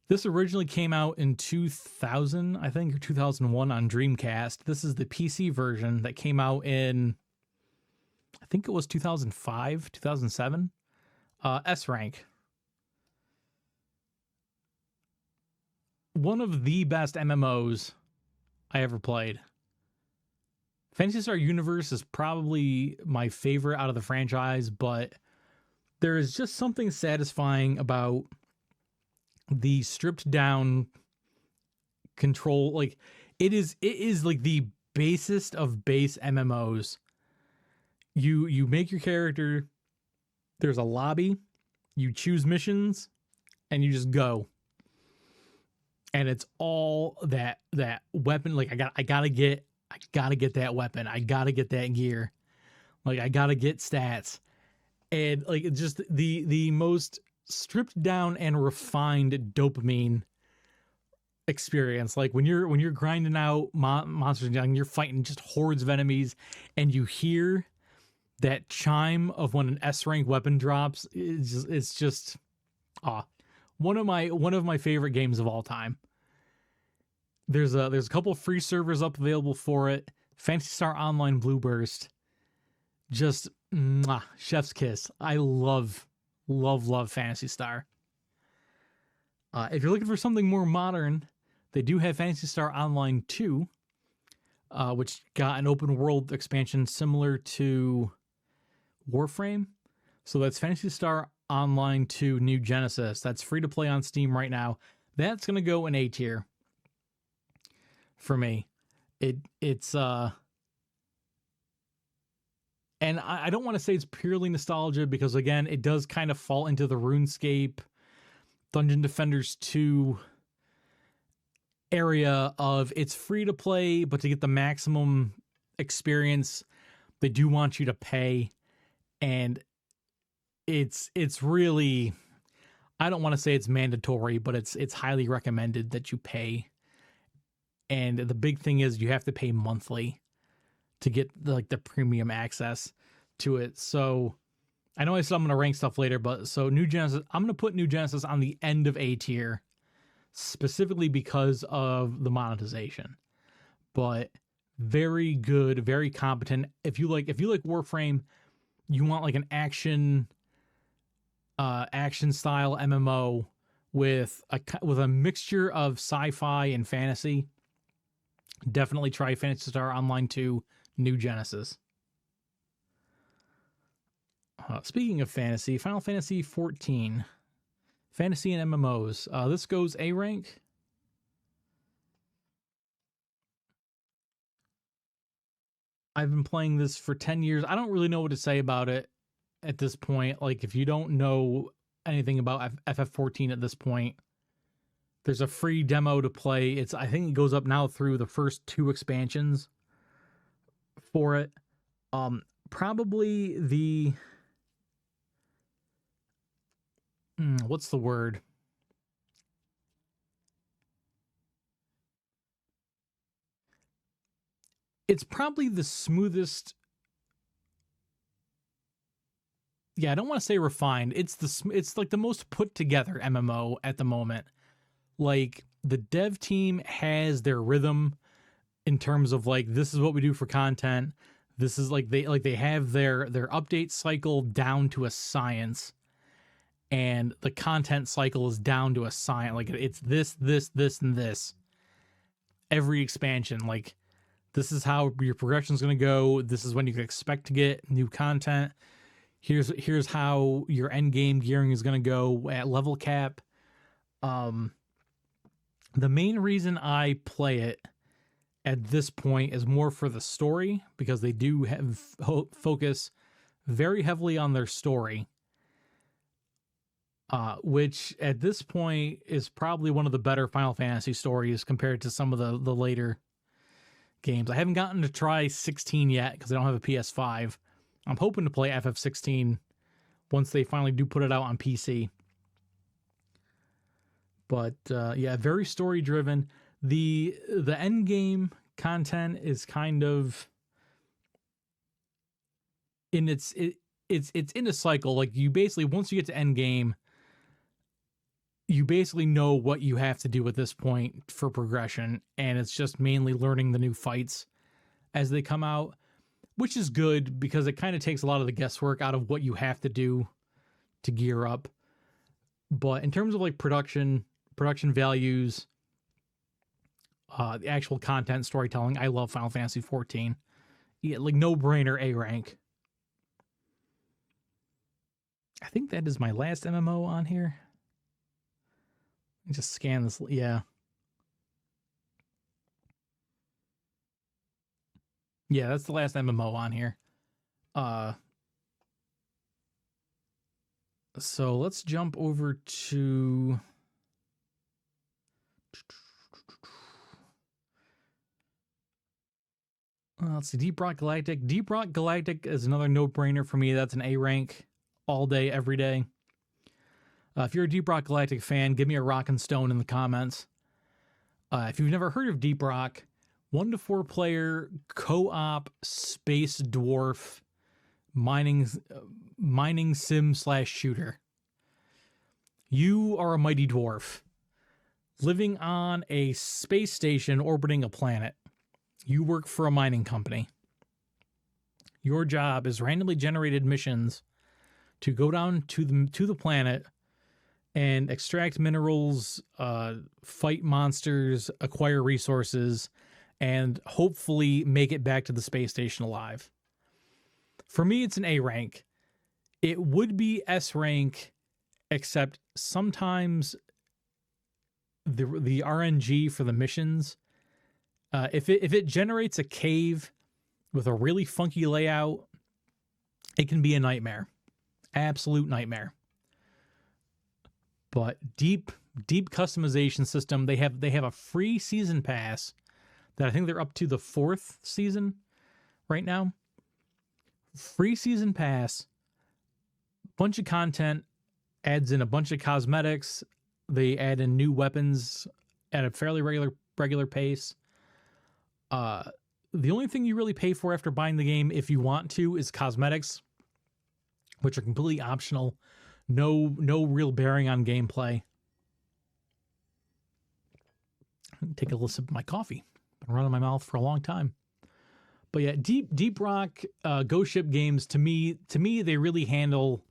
This originally came out in 2000, I think, or 2001 on Dreamcast. This is the PC version that came out in, I think it was 2005, 2007. S rank. One of the best MMOs I ever played. Phantasy Star Universe is probably my favorite out of the franchise, but there is just something satisfying about the stripped down control. Like it is like the basest of base MMOs. You make your character, there's a lobby, you choose missions, and you just go. And it's all that weapon. Like I gotta get that weapon. I gotta get that gear. Like I gotta get stats. And like it's just the most stripped down and refined dopamine experience. Like when you're grinding out monsters and you're fighting just hordes of enemies, and you hear that chime of when an S rank weapon drops. It's just one of my favorite games of all time. There's a couple of free servers up available for it. Phantasy Star Online Blue Burst, just chef's kiss. I love Phantasy Star. If you're looking for something more modern, they do have Phantasy Star Online 2, which got an open world expansion similar to Warframe. So that's Phantasy Star Online 2 New Genesis. That's free to play on Steam right now. That's gonna go in A tier for me. It's and I don't want to say it's purely nostalgia, because again, it does kind of fall into the RuneScape Dungeon Defenders 2 area of it's free to play, but to get the maximum experience, they do want you to pay. And it's really, I don't want to say it's mandatory, but it's highly recommended that you pay. And the big thing is you have to pay monthly to get the premium access to it. So I know I said I'm going to rank stuff later, but so New Genesis, I'm going to put New Genesis on the end of A tier, specifically because of the monetization. But very good, very competent. If you like Warframe, you want like an action style MMO with a mixture of sci-fi and fantasy, definitely try Phantasy Star Online 2 New Genesis. Speaking of fantasy, Final Fantasy 14. Fantasy and MMOs. This goes A rank. I've been playing this for 10 years. I don't really know what to say about it at this point. Like, if you don't know anything about FF14 at this point, there's a free demo to play. I think it goes up now through the first 2 expansions for it. Probably the what's the word? It's probably the smoothest. Yeah, I don't want to say refined. It's like the most put together MMO at the moment. Like, the dev team has their rhythm in terms of like, this is what we do for content. This is like they have their update cycle down to a science, and the content cycle is down to a science. Like, it's this, and this. Every expansion, like, this is how your progression is going to go. This is when you can expect to get new content. Here's how your end game gearing is going to go at level cap. The main reason I play it at this point is more for the story, because they do have focus very heavily on their story, which at this point is probably one of the better Final Fantasy stories compared to some of the later games. I haven't gotten to try 16 yet because I don't have a PS5. I'm hoping to play FF16 once they finally do put it out on PC. But yeah, very story driven. The end game content is kind of it's in a cycle. Like, you basically, once you get to end game, you basically know what you have to do at this point for progression, and it's just mainly learning the new fights as they come out, which is good because it kind of takes a lot of the guesswork out of what you have to do to gear up. But in terms of like production values, the actual content, storytelling, I love Final Fantasy 14. Yeah, like, no brainer A rank. I think that is my last MMO on here. Let me just scan this. Yeah. Yeah, that's the last MMO on here. So let's jump over to let's see, Deep Rock Galactic. Deep Rock Galactic is another no-brainer for me. That's an A rank all day, every day. If you're a Deep Rock Galactic fan, give me a rock and stone in the comments. If you've never heard of Deep Rock, 1 to 4 player co-op space dwarf mining sim / shooter. You are a mighty dwarf living on a space station orbiting a planet. You work for a mining company. Your job is randomly generated missions to go down to the planet and extract minerals, fight monsters, acquire resources, and hopefully make it back to the space station alive. For me, it's an A rank. It would be S rank, except sometimes the RNG for the missions, if it generates a cave with a really funky layout, it can be a nightmare. Absolute nightmare. But deep customization system. They have a free season pass that I think they're up to the 4th season right now. Free season pass, bunch of content, adds in a bunch of cosmetics. They add in new weapons at a fairly regular pace. The only thing you really pay for after buying the game, if you want to, is cosmetics, which are completely optional. No real bearing on gameplay. Take a little sip of my coffee. Been running my mouth for a long time. But yeah, Deep Rock, Ghost Ship games, to me, they really handle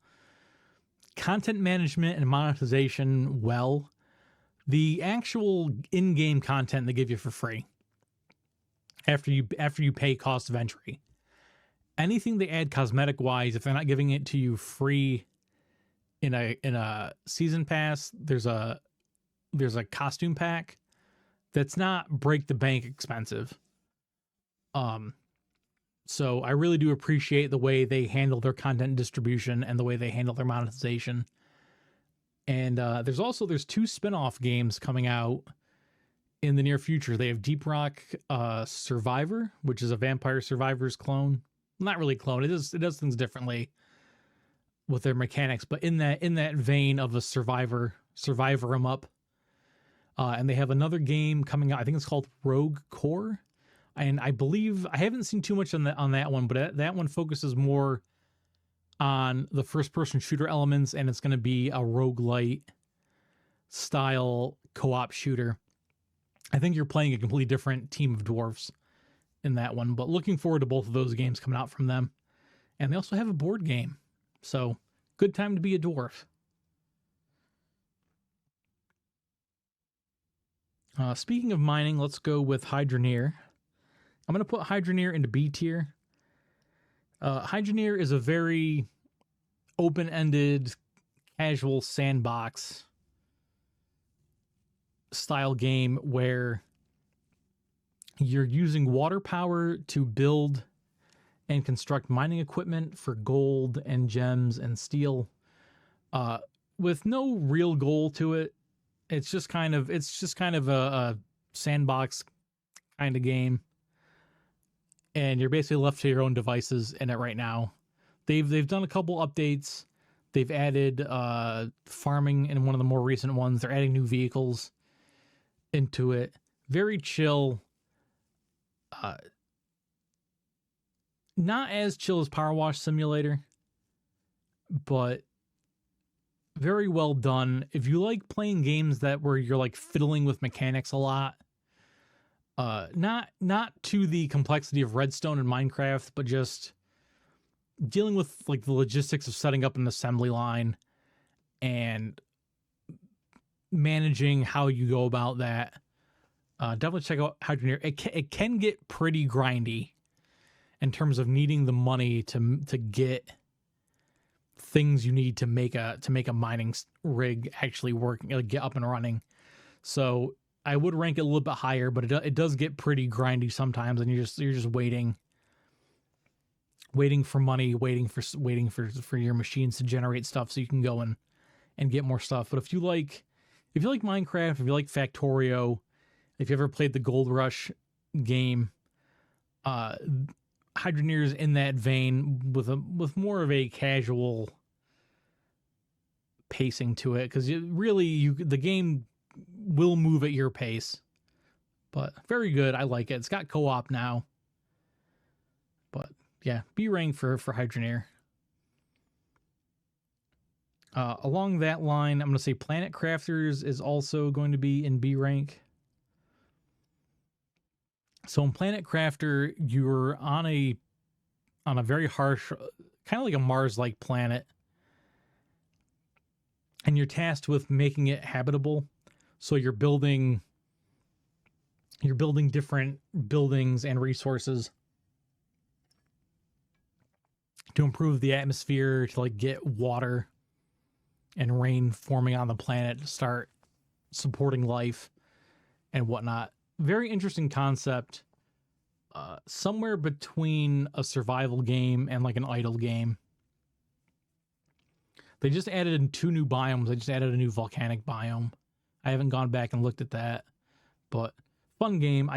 content management and monetization well. The actual in-game content they give you for free after you pay cost of entry. Anything they add cosmetic wise, if they're not giving it to you free in a season pass, there's a costume pack that's not break the bank expensive. So I really do appreciate the way they handle their content distribution and the way they handle their monetization. And there's 2 spin-off games coming out in the near future. They have Deep Rock Survivor, which is a Vampire Survivors clone. Not really clone. It does things differently with their mechanics, but in that vein of a Survivor 'em up. And they have another game coming out. I think it's called Rogue Core. And I believe I haven't seen too much on that one, but that one focuses more on the first-person shooter elements, and it's going to be a roguelite style co-op shooter. I think you're playing a completely different team of dwarves in that one, but looking forward to both of those games coming out from them. And they also have a board game, so good time to be a dwarf. Speaking of mining, let's go with Hydroneer. I'm going to put Hydroneer into B tier. Hydroneer is a very open-ended, casual sandbox style game where you're using water power to build and construct mining equipment for gold and gems and steel, with no real goal to it. It's just kind of a sandbox kind of game. And you're basically left to your own devices in it right now. They've done a couple updates. They've added farming in one of the more recent ones. They're adding new vehicles into it. Very chill. Not as chill as Power Wash Simulator, but very well done. If you like playing games where you're like fiddling with mechanics a lot, not to the complexity of Redstone and Minecraft, but just dealing with like the logistics of setting up an assembly line and managing how you go about that. Definitely check out Hydroneer. It can get pretty grindy in terms of needing the money to get things you need to make a mining rig actually work, get up and running. So I would rank it a little bit higher, but it does get pretty grindy sometimes, and you're just waiting for money, waiting for your machines to generate stuff so you can go and get more stuff. But if you like Minecraft, if you like Factorio, if you ever played the Gold Rush game, Hydroneer's in that vein with more of a casual pacing to it, because the game will move at your pace But very good. I like it. It's got co-op now. But yeah, B rank for Hydroneer. Along that line, I'm going to say Planet Crafters is also going to be in B rank. So in Planet Crafter, you're on a very harsh, kind of like a Mars-like planet, and you're tasked with making it habitable. So you're building different buildings and resources to improve the atmosphere, to like get water and rain forming on the planet to start supporting life and whatnot. Very interesting concept. Somewhere between a survival game and like an idle game. They just added in 2 new biomes. They just added a new volcanic biome. I haven't gone back and looked at that, but fun game.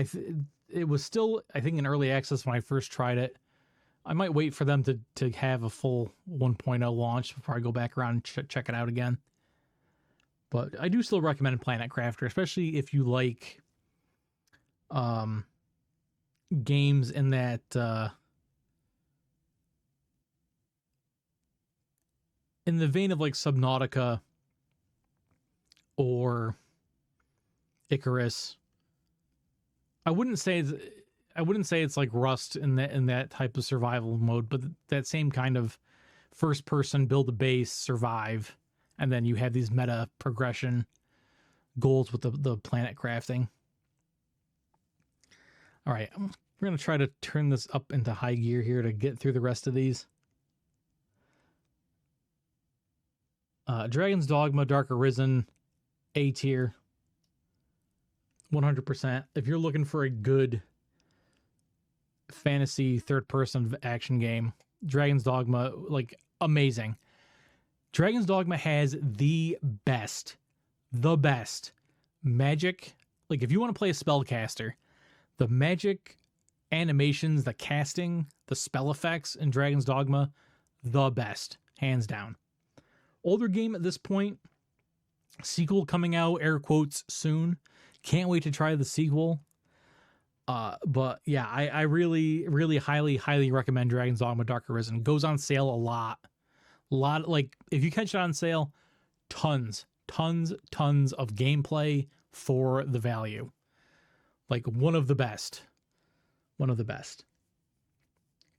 It was still, I think, in early access when I first tried it. I might wait for them to have a full 1.0 launch before I go back around and check it out again. But I do still recommend Planet Crafter, especially if you like games in that in the vein of like Subnautica or Icarus. I wouldn't say it's like Rust in that type of survival mode, but that same kind of first person build a base, survive, and then you have these meta progression goals with the planet crafting. All right, we're going to try to turn this up into high gear here to get through the rest of these. Dragon's Dogma, Dark Arisen, A tier. 100%. If you're looking for a good fantasy third-person action game, Dragon's Dogma, like, amazing. Dragon's Dogma has the best magic. Like, if you want to play a spellcaster, the magic animations, the casting, the spell effects in Dragon's Dogma, the best, hands down. Older game at this point, sequel coming out, air quotes, soon. Can't wait to try the sequel. But yeah, I really, really highly recommend Dragon's Dogma Dark Arisen. Goes on sale a lot. Like, if you catch it on sale, tons of gameplay for the value. Like, one of the best.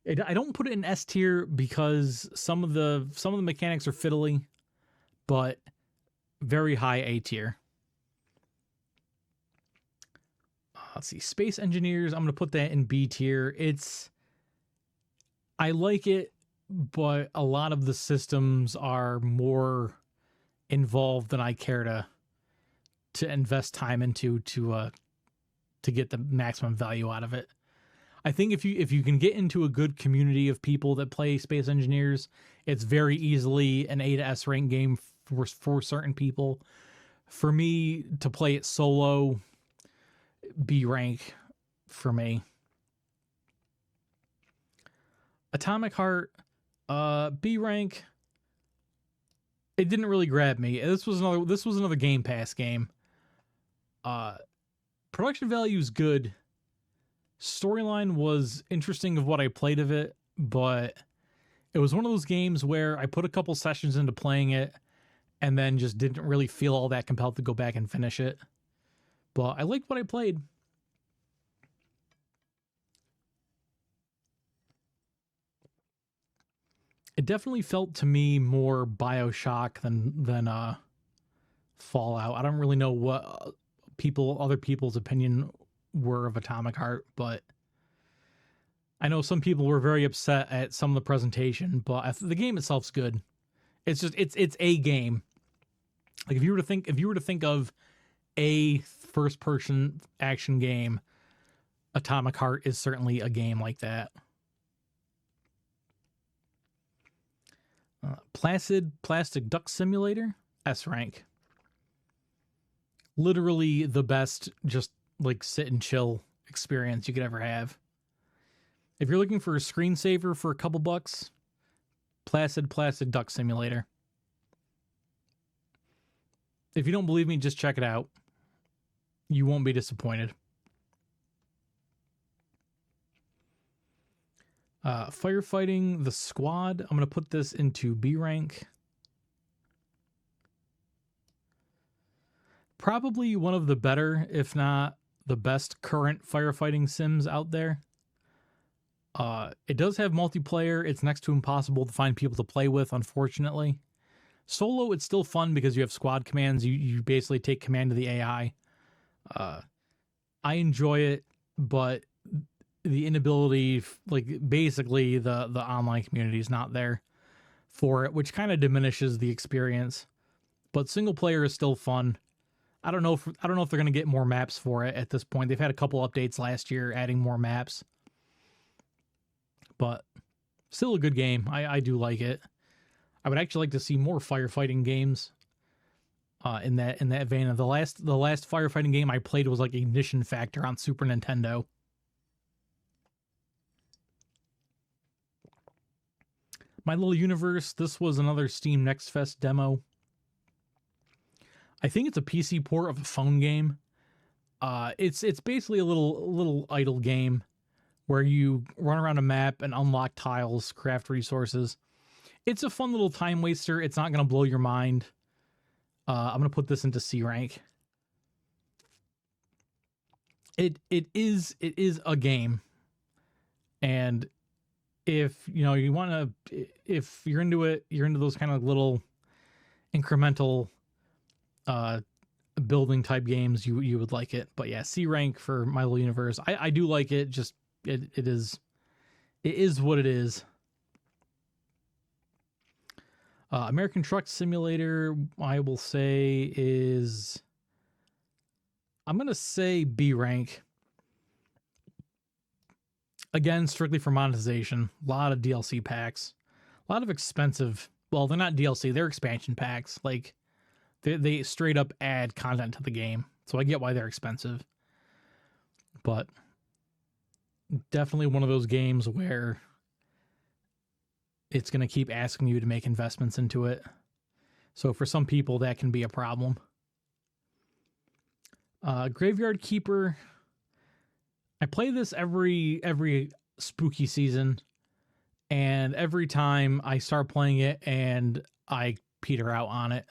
I don't put it in S tier because some of the mechanics are fiddly, but very high A tier. Let's see, Space Engineers, I'm going to put that in B tier. I like it, but a lot of the systems are more involved than I care to invest time into to get the maximum value out of it. I think if you can get into a good community of people that play Space Engineers, it's very easily an A to S rank game for certain people. For me, to play it solo, B rank for me. Atomic Heart, B rank. It didn't really grab me. This was another Game Pass game. Production value is good. Storyline was interesting of what I played of it, but it was one of those games where I put a couple sessions into playing it and then just didn't really feel all that compelled to go back and finish it. But I liked what I played. It definitely felt to me more BioShock than Fallout. I don't really know what other people's opinion were of Atomic Heart, but I know some people were very upset at some of the presentation, but the game itself's good. It's just it's a game. Like if you were to think of a first person action game, Atomic Heart is certainly a game like that. Placid Plastic Duck Simulator, S rank. Literally the best just like sit and chill experience you could ever have. If you're looking for a screensaver for a couple bucks, Placid Plastic Duck Simulator. If you don't believe me, just check it out. You won't be disappointed. Firefighting the squad. I'm going to put this into B rank. Probably one of the better, if not the best, current firefighting sims out there. It does have multiplayer. It's next to impossible to find people to play with, unfortunately. Solo, it's still fun because you have squad commands. You basically take command of the AI. I enjoy it, but the inability, like basically the online community is not there for it, which kind of diminishes the experience. But single player is still fun. I don't know if they're going to get more maps for it at this point. They've had a couple updates last year adding more maps. But still a good game. I do like it. I would actually like to see more firefighting games in that vein. Of the last firefighting game I played was like Ignition Factor on Super Nintendo. My Little Universe, this was another Steam Next Fest demo. I think it's a PC port of a phone game. It's basically a little idle game where you run around a map and unlock tiles, craft resources. It's a fun little time waster. It's not going to blow your mind. I'm going to put this into C rank. It is a game, and if you want to, if you're into it, you're into those kind of little incremental building type games, you would like it. But yeah, C rank for My Little Universe. I do like it. Just it is what it is. American Truck Simulator, I will say is, I'm gonna say B rank. Again, strictly for monetization. A lot of DLC packs, a lot of expensive. Well, they're not DLC; they're expansion packs. Like they straight up add content to the game, so I get why they're expensive. But definitely one of those games where it's going to keep asking you to make investments into it. So for some people, that can be a problem. Graveyard Keeper. I play this every spooky season, and every time I start playing it and I peter out on it.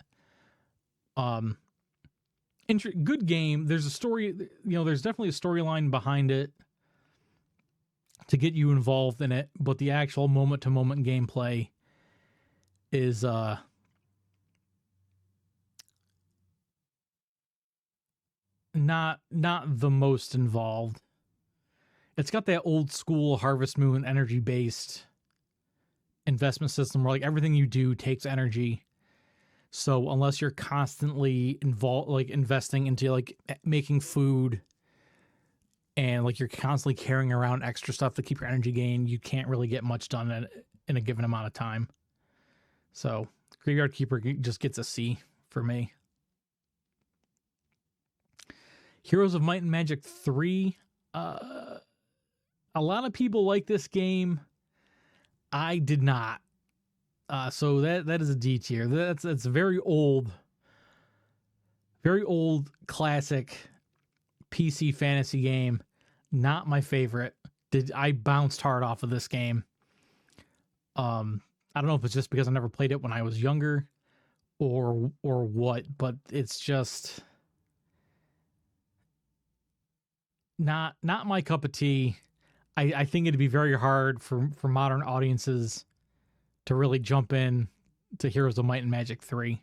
Good game. There's a story, there's definitely a storyline behind it to get you involved in it, but the actual moment-to-moment gameplay is not the most involved. It's got that old school Harvest Moon energy-based investment system where like everything you do takes energy. So unless you're constantly involved, like investing into like making food, and like you're constantly carrying around extra stuff to keep your energy gain, you can't really get much done in a given amount of time. So Graveyard Keeper just gets a C for me. Heroes of Might and Magic 3. A lot of people like this game. I did not. So that is a D tier. That's a very old classic PC fantasy game. Not my favorite. I bounced hard off of this game. I don't know if it's just because I never played it when I was younger or what, but it's just not my cup of tea. I think it'd be very hard for modern audiences to really jump in to Heroes of Might and Magic 3.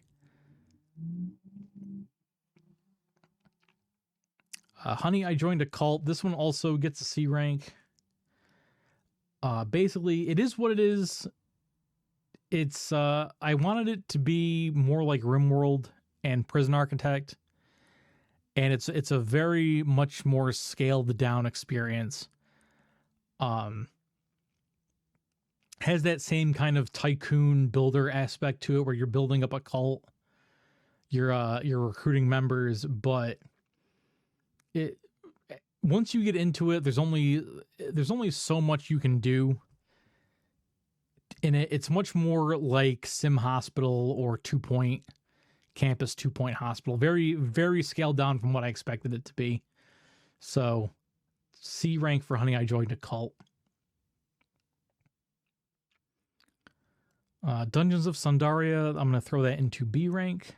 Honey, I Joined a Cult. This one also gets a C rank. Basically, it is what it is. It's I wanted it to be more like RimWorld and Prison Architect, and it's a very much more scaled down experience. Has that same kind of tycoon builder aspect to it, where you're building up a cult, you're recruiting members, but once you get into it, there's only so much you can do in it. It's much more like Sim Hospital or 2 Point Campus, 2 Point Hospital. Very, very scaled down from what I expected it to be. So C rank for Honey, I Joined a Cult. Dungeons of Sundaria, I'm going to throw that into B rank.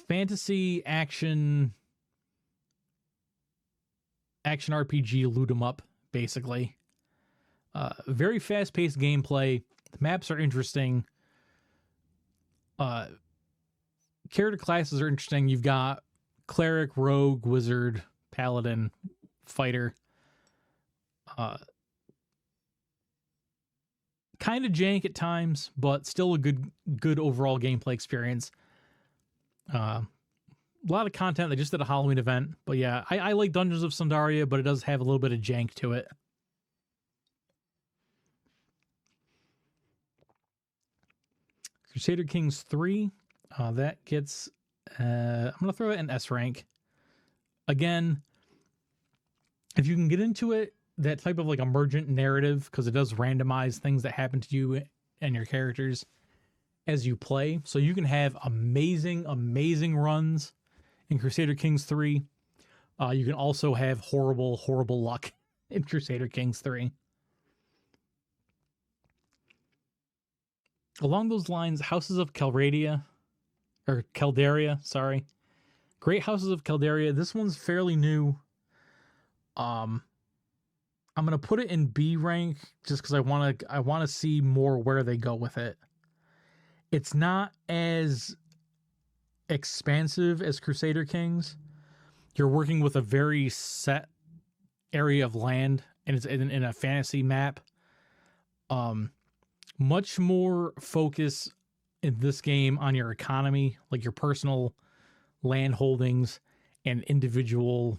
Fantasy action RPG loot 'em up, basically. Very fast-paced gameplay. The maps are interesting. Character classes are interesting. You've got cleric, rogue, wizard, paladin, fighter. Kind of jank at times, but still a good overall gameplay experience. A lot of content. They just did a Halloween event, but yeah, I like Dungeons of Sundaria, but it does have a little bit of jank to it. Crusader Kings 3, that gets, I'm going to throw it in S rank. Again, if you can get into it, that type of like emergent narrative, because it does randomize things that happen to you and your characters as you play. So you can have amazing runs in Crusader Kings 3. You can also have horrible luck in Crusader Kings 3. Along those lines, Houses of Caldaria, sorry. Great Houses of Caldaria. This one's fairly new. I'm gonna put it in B rank just because I want to see more where they go with it. It's not as expansive as Crusader Kings. You're working with a very set area of land, and it's in a fantasy map. Much more focus in this game on your economy, like your personal land holdings and individual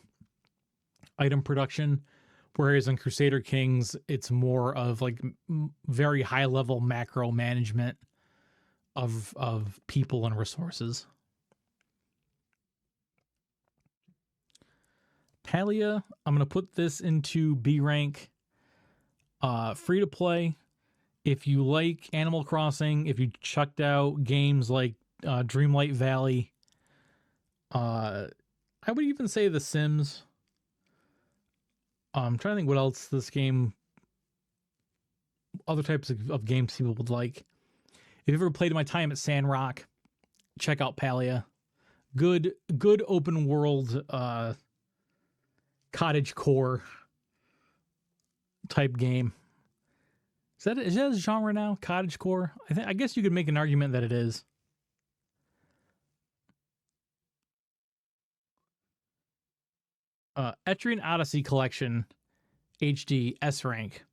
item production. Whereas in Crusader Kings, it's more of like very high level macro management of people and resources. Palia, I'm going to put this into B rank. Free to play. If you like Animal Crossing, if you checked out games like Dreamlight Valley, I would even say The Sims. I'm trying to think what else this game, other types of games people would like. If you've ever played My Time at Sandrock, check out Palia. Good open world cottage core type game. Is that a genre now? Cottage core? I guess you could make an argument that it is. Etrian Odyssey Collection HD S rank.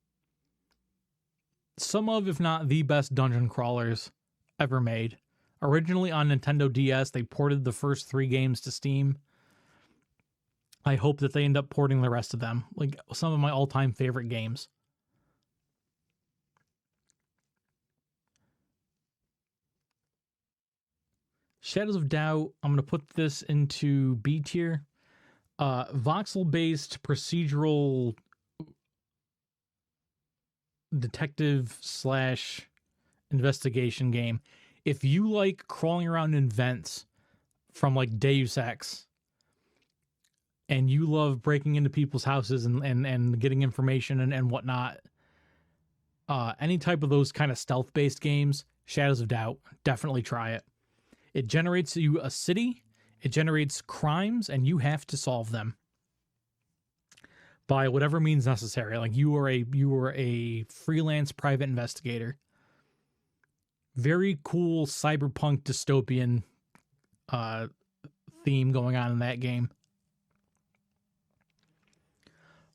Some of, if not the best dungeon crawlers ever made. Originally on Nintendo DS, they ported the first 3 games to Steam. I hope that they end up porting the rest of them. Like some of my all-time favorite games. Shadows of Doubt, I'm going to put this into B tier. Voxel-based procedural detective / investigation game. If you like crawling around in vents from like Deus Ex, and you love breaking into people's houses and getting information and whatnot, any type of those kind of stealth-based games, Shadows of Doubt, definitely try it. It generates you a city, it generates crimes, and you have to solve them by whatever means necessary. Like you are a freelance private investigator. Very cool cyberpunk dystopian theme going on in that game.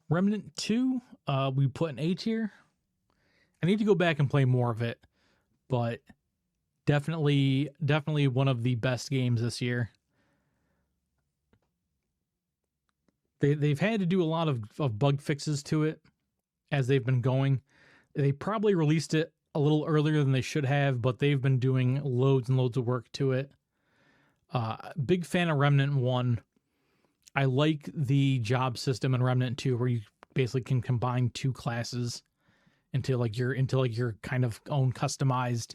Remnant 2, we put an A tier. I need to go back and play more of it, but definitely one of the best games this year. They've had to do a lot of bug fixes to it as they've been going. They probably released it a little earlier than they should have, but they've been doing loads and loads of work to it. Big fan of Remnant 1. I like the job system in Remnant 2 where you basically can combine 2 classes into your kind of own customized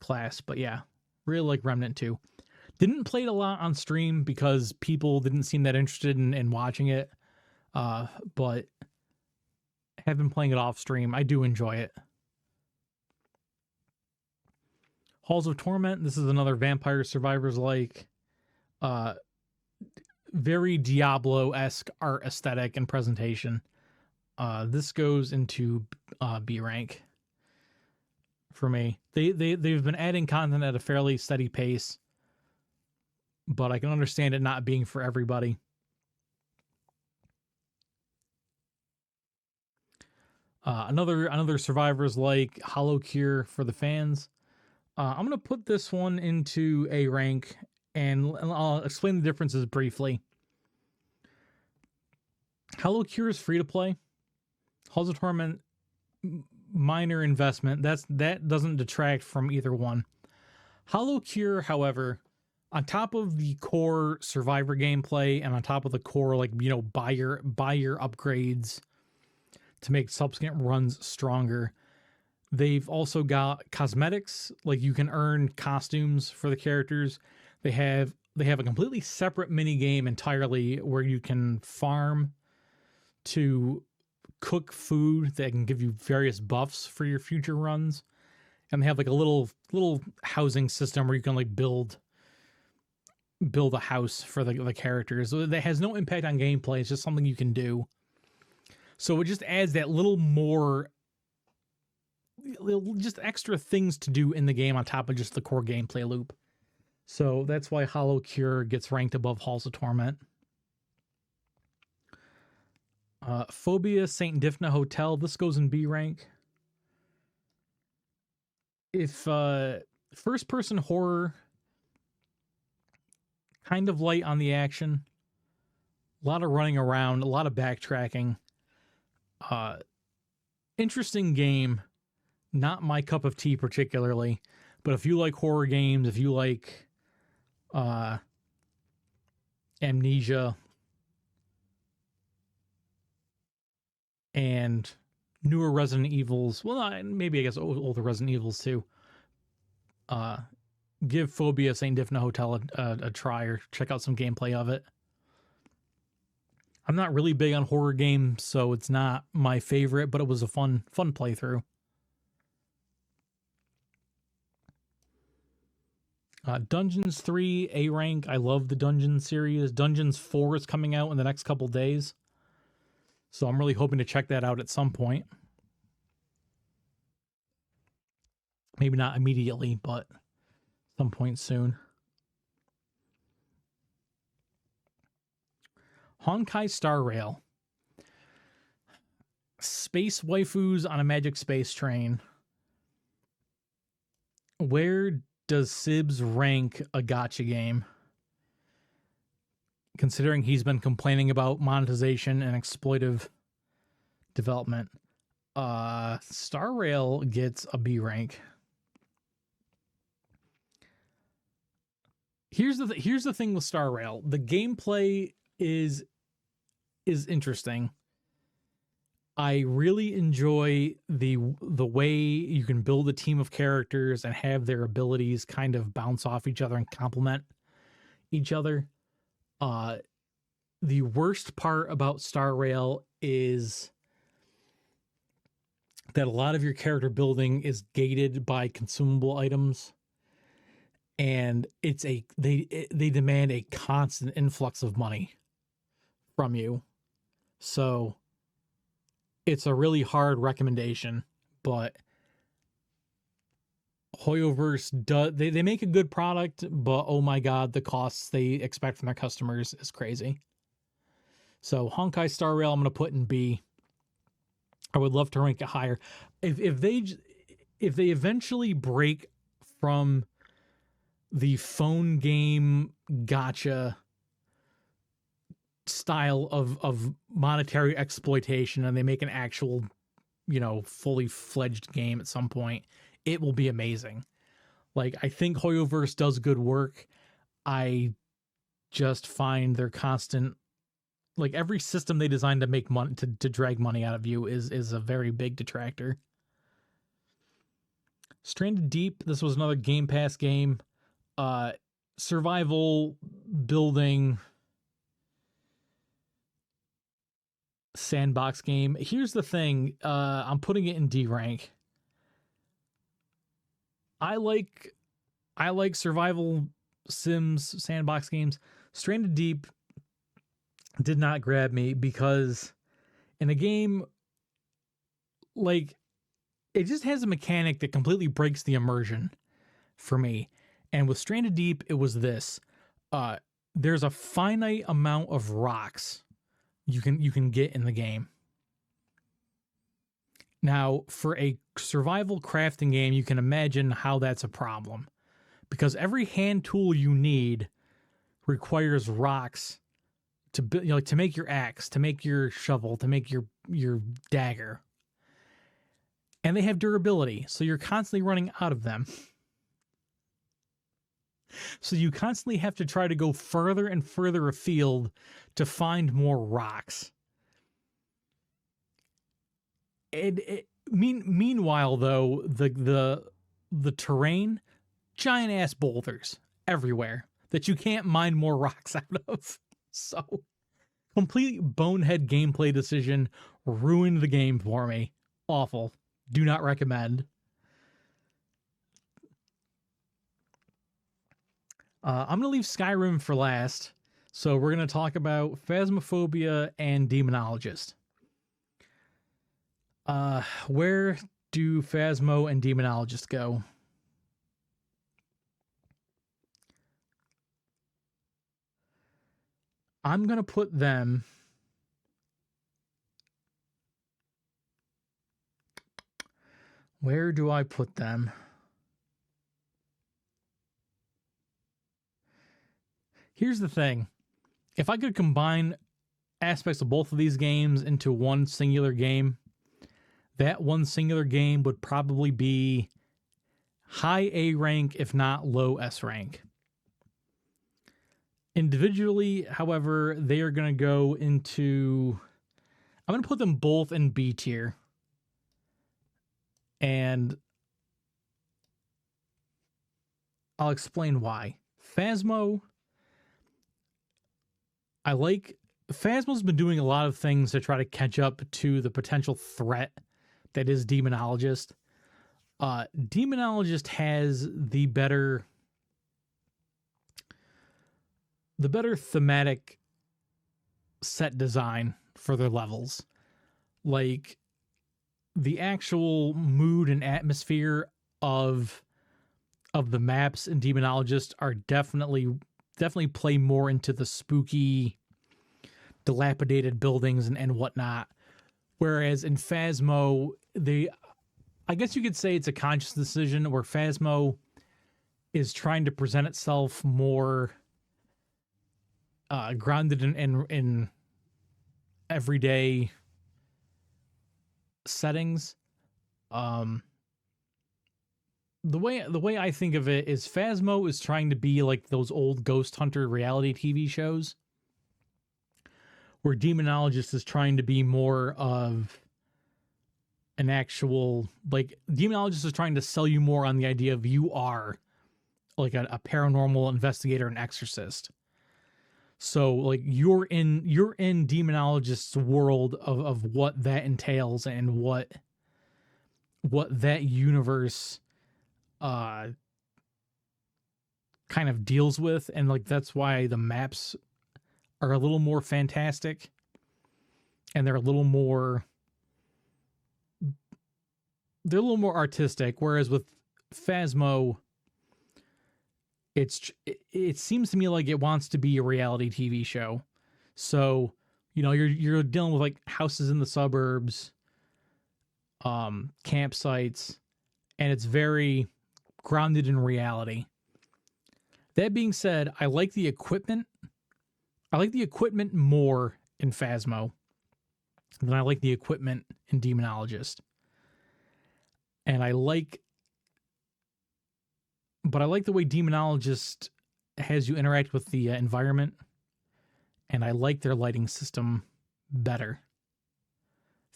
class. But yeah, really like Remnant 2. Didn't play it a lot on stream because people didn't seem that interested in watching it. But have been playing it off stream. I do enjoy it. Halls of Torment. This is another Vampire Survivors like, very Diablo-esque art aesthetic and presentation. This goes into B rank for me. They've been adding content at a fairly steady pace, but I can understand it not being for everybody. Another Survivors like Hollow Cure for the fans. I'm gonna put this one into A rank, and I'll explain the differences briefly. Hollow Cure is free to play. Halls of Torment, minor investment. That doesn't detract from either one. Hollow Cure, however, on top of the core Survivor gameplay and on top of the core, like, you know, buy your upgrades to make subsequent runs stronger, they've also got cosmetics. Like, you can earn costumes for the characters. They have a completely separate mini game entirely where you can farm to cook food that can give you various buffs for your future runs. And they have like a little housing system where you can like build a house for the characters. So that has no impact on gameplay. It's just something you can do. So it just adds that little more, just extra things to do in the game on top of just the core gameplay loop. So that's why Hollow Cure gets ranked above Halls of Torment. Phobia St. Difna Hotel. This goes in B rank. If first-person horror, kind of light on the action, a lot of running around, a lot of backtracking. Interesting game. Not my cup of tea particularly, but if you like horror games, if you like Amnesia and newer Resident Evils, well, maybe I guess older Resident Evils too, give Phobia St. Difna Hotel a try or check out some gameplay of it. I'm not really big on horror games, so it's not my favorite, but it was a fun playthrough. Dungeons 3, A rank. I love the Dungeons series. Dungeons 4 is coming out in the next couple days, so I'm really hoping to check that out at some point. Maybe not immediately, but some point soon. Honkai Star Rail. Space waifus on a magic space train. Where does Sibs rank a gacha game? Considering he's been complaining about monetization and exploitive development. Star Rail gets a B rank. Here's the thing with Star Rail. The gameplay is interesting. I really enjoy the way you can build a team of characters and have their abilities kind of bounce off each other and complement each other. The worst part about Star Rail is that a lot of your character building is gated by consumable items, and they demand a constant influx of money from you. So it's a really hard recommendation, but Hoyoverse they make a good product, but oh my god, the costs they expect from their customers is crazy. So Honkai Star Rail I'm going to put in B. I would love to rank it higher. If they eventually break from the phone game gacha style of monetary exploitation and they make an actual, you know, fully fledged game at some point, it will be amazing. Like, I think Hoyoverse does good work. I just find their constant, like, every system they design to make money, to drag money out of you is a very big detractor. Stranded Deep, this was another Game Pass game. Survival building. sandbox game. Here's the thing. I'm putting it in D rank. I like survival sims sandbox games. Stranded Deep did not grab me because in a game like it just has a mechanic that completely breaks the immersion for me. And with Stranded Deep, it was this. There's a finite amount of rocks you can get in the game. Now, for a survival crafting game, you can imagine how that's a problem. Because every hand tool you need requires rocks to to make your axe, to make your shovel, to make your dagger. And they have durability, so you're constantly running out of them. So you constantly have to try to go further and further afield to find more rocks. Meanwhile, though, the terrain, giant ass boulders everywhere that you can't mine more rocks out of. So, complete bonehead gameplay decision, ruined the game for me. Awful. Do not recommend. I'm going to leave Skyrim for last. So we're going to talk about Phasmophobia and Demonologist. Where do Phasmo and Demonologist go? I'm going to put them... Where do I put them? Here's the thing. If I could combine aspects of both of these games into one singular game, that one singular game would probably be high A rank, if not low S rank. Individually, however, they are going to go into... I'm going to put them both in B tier. And I'll explain why. Phasmo's been doing a lot of things to try to catch up to the potential threat that is Demonologist. Demonologist has the better thematic set design for their levels. Like, the actual mood and atmosphere of the maps in Demonologist are definitely play more into the spooky, dilapidated buildings and whatnot. Whereas in Phasmo, I guess you could say it's a conscious decision where Phasmo is trying to present itself more grounded in everyday settings. The way I think of it is Phasmo is trying to be like those old Ghost Hunter reality TV shows, where Demonologist is trying to be more of an actual, like, Demonologist is trying to sell you more on the idea of you are like a paranormal investigator and exorcist. So like you're in Demonologist's world of what that entails and what that universe kind of deals with, and like that's why the maps are a little more fantastic and they're a little more artistic, whereas with Phasmo it seems to me like it wants to be a reality TV show. So, you know, you're dealing with like houses in the suburbs, campsites, and it's very grounded in reality. That being said, I like the equipment. I like the equipment more in Phasmo than I like the equipment in Demonologist. And I like the way Demonologist has you interact with the environment, and I like their lighting system better.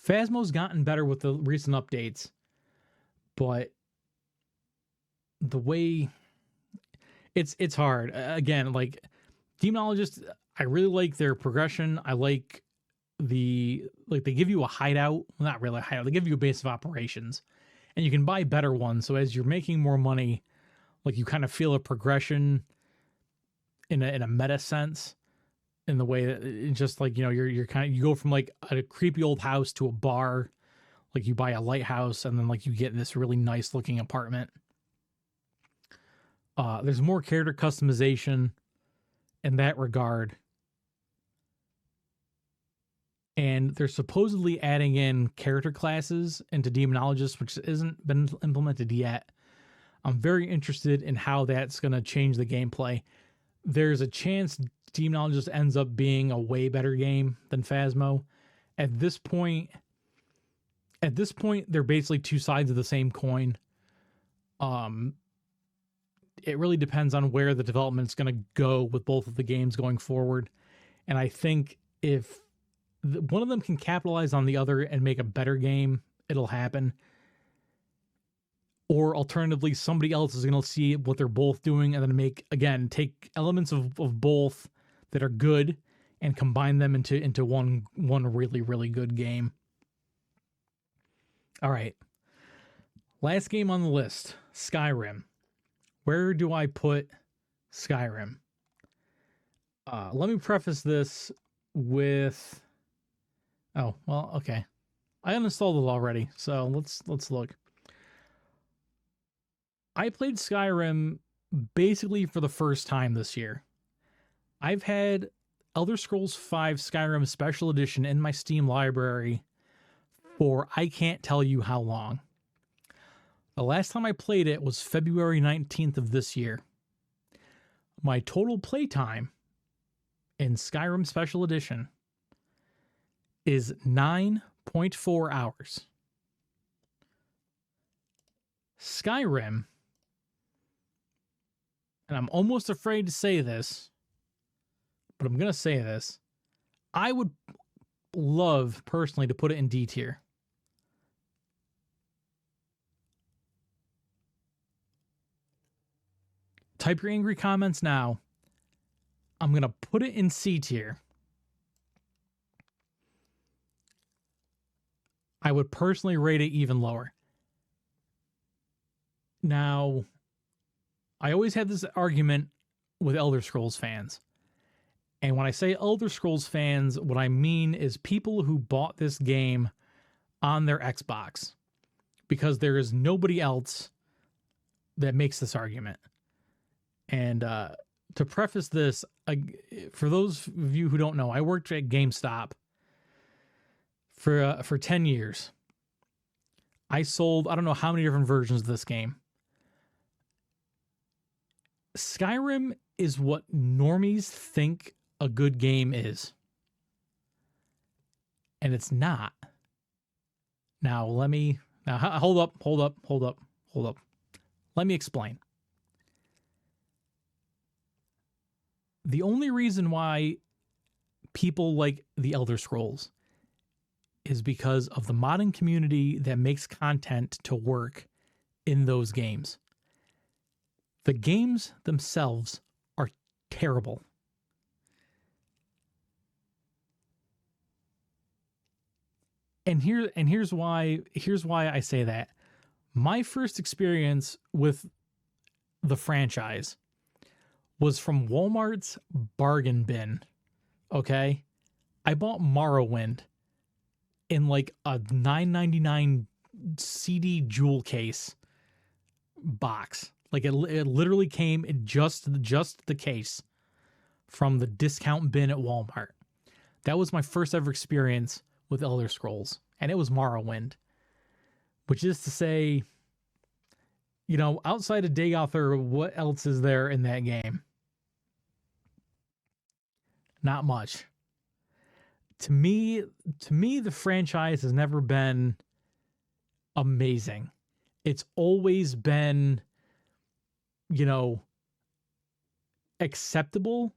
Phasmo's gotten better with the recent updates, but the way it's hard. Again, like Demonologist, I really like their progression. I like they give you a hideout, well, not really a hideout, they give you a base of operations, and you can buy better ones. So as you're making more money, like you kind of feel a progression in a meta sense, in the way that it's just like, you're kind of, you go from like a creepy old house to a bar, like you buy a lighthouse and then like you get this really nice looking apartment. There's more character customization in that regard. And they're supposedly adding in character classes into Demonologist, which isn't been implemented yet. I'm very interested in how that's going to change the gameplay. There's a chance Demonologist ends up being a way better game than Phasmo. At this point, they're basically two sides of the same coin. It really depends on where the development's going to go with both of the games going forward. And I think if one of them can capitalize on the other and make a better game, it'll happen. Or alternatively, somebody else is going to see what they're both doing and then take elements of both that are good and combine them into one really, really good game. All right. Last game on the list, Skyrim. Where do I put Skyrim? Let me preface this with... Oh, well, okay. I uninstalled it already, so let's look. I played Skyrim basically for the first time this year. I've had Elder Scrolls V Skyrim Special Edition in my Steam library for I can't tell you how long. The last time I played it was February 19th of this year. My total playtime in Skyrim Special Edition is 9.4 hours. Skyrim, and I'm almost afraid to say this, but I'm going to say this, I would love personally to put it in D tier. Type your angry comments now. I'm going to put it in C tier. I would personally rate it even lower. Now, I always had this argument with Elder Scrolls fans. And when I say Elder Scrolls fans, what I mean is people who bought this game on their Xbox. Because there is nobody else that makes this argument. And to preface this, for those of you who don't know, I worked at GameStop for 10 years. I sold, I don't know how many different versions of this game. Skyrim is what normies think a good game is. And it's not. Now, hold up. Let me explain. The only reason why people like the Elder Scrolls is because of the modding community that makes content to work in those games. The games themselves are terrible. And here's why I say that. My first experience with the franchise was from Walmart's bargain bin. Okay? I bought Morrowind in like a $9.99 CD jewel case box. Like it literally came in just the case from the discount bin at Walmart. That was my first ever experience with Elder Scrolls, and it was Morrowind, which is to say, outside of Dagothar, what else is there in that game? Not much. To me, the franchise has never been amazing. It's always been, acceptable.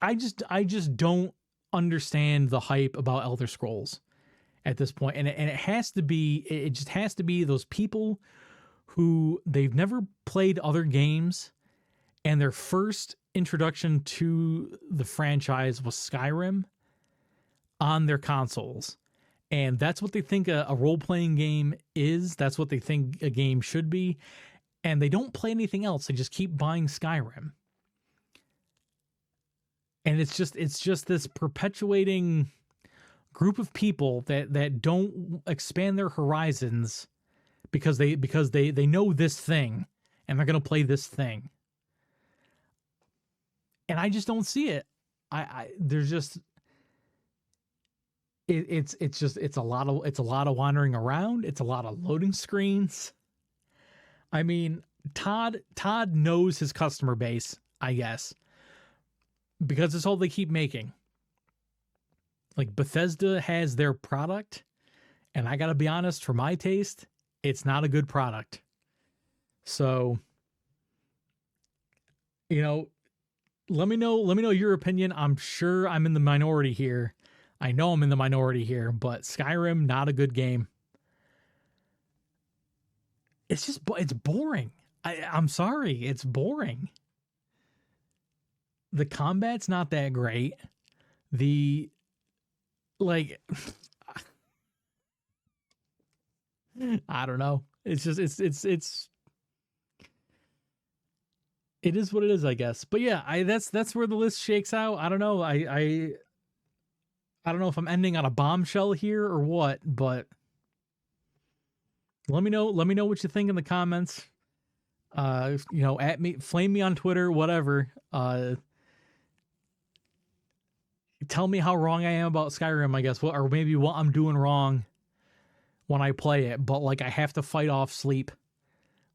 I just don't understand the hype about Elder Scrolls at this point. And it just has to be those people who they've never played other games and their first introduction to the franchise was Skyrim on their consoles. And that's what they think a role-playing game is. That's what they think a game should be. And they don't play anything else. They just keep buying Skyrim. And it's just this perpetuating group of people that don't expand their horizons because they know this thing and they're going to play this thing. And I just don't see it. There's just it's a lot of wandering around. It's a lot of loading screens. I mean, Todd knows his customer base, I guess, because it's all they keep making. Like, Bethesda has their product, and I gotta be honest, for my taste, it's not a good product. So, you know, let me know your opinion. I'm sure I'm in the minority here. I know I'm in the minority here, but Skyrim, not a good game. It's boring. I'm sorry, it's boring. The combat's not that great. I don't know. It's just it is what it is, I guess. But yeah, that's where the list shakes out. I don't know. I don't know if I'm ending on a bombshell here or what, but let me know what you think in the comments. At me, flame me on Twitter, whatever. Tell me how wrong I am about Skyrim, I guess, or maybe what I'm doing wrong when I play it. But like, I have to fight off sleep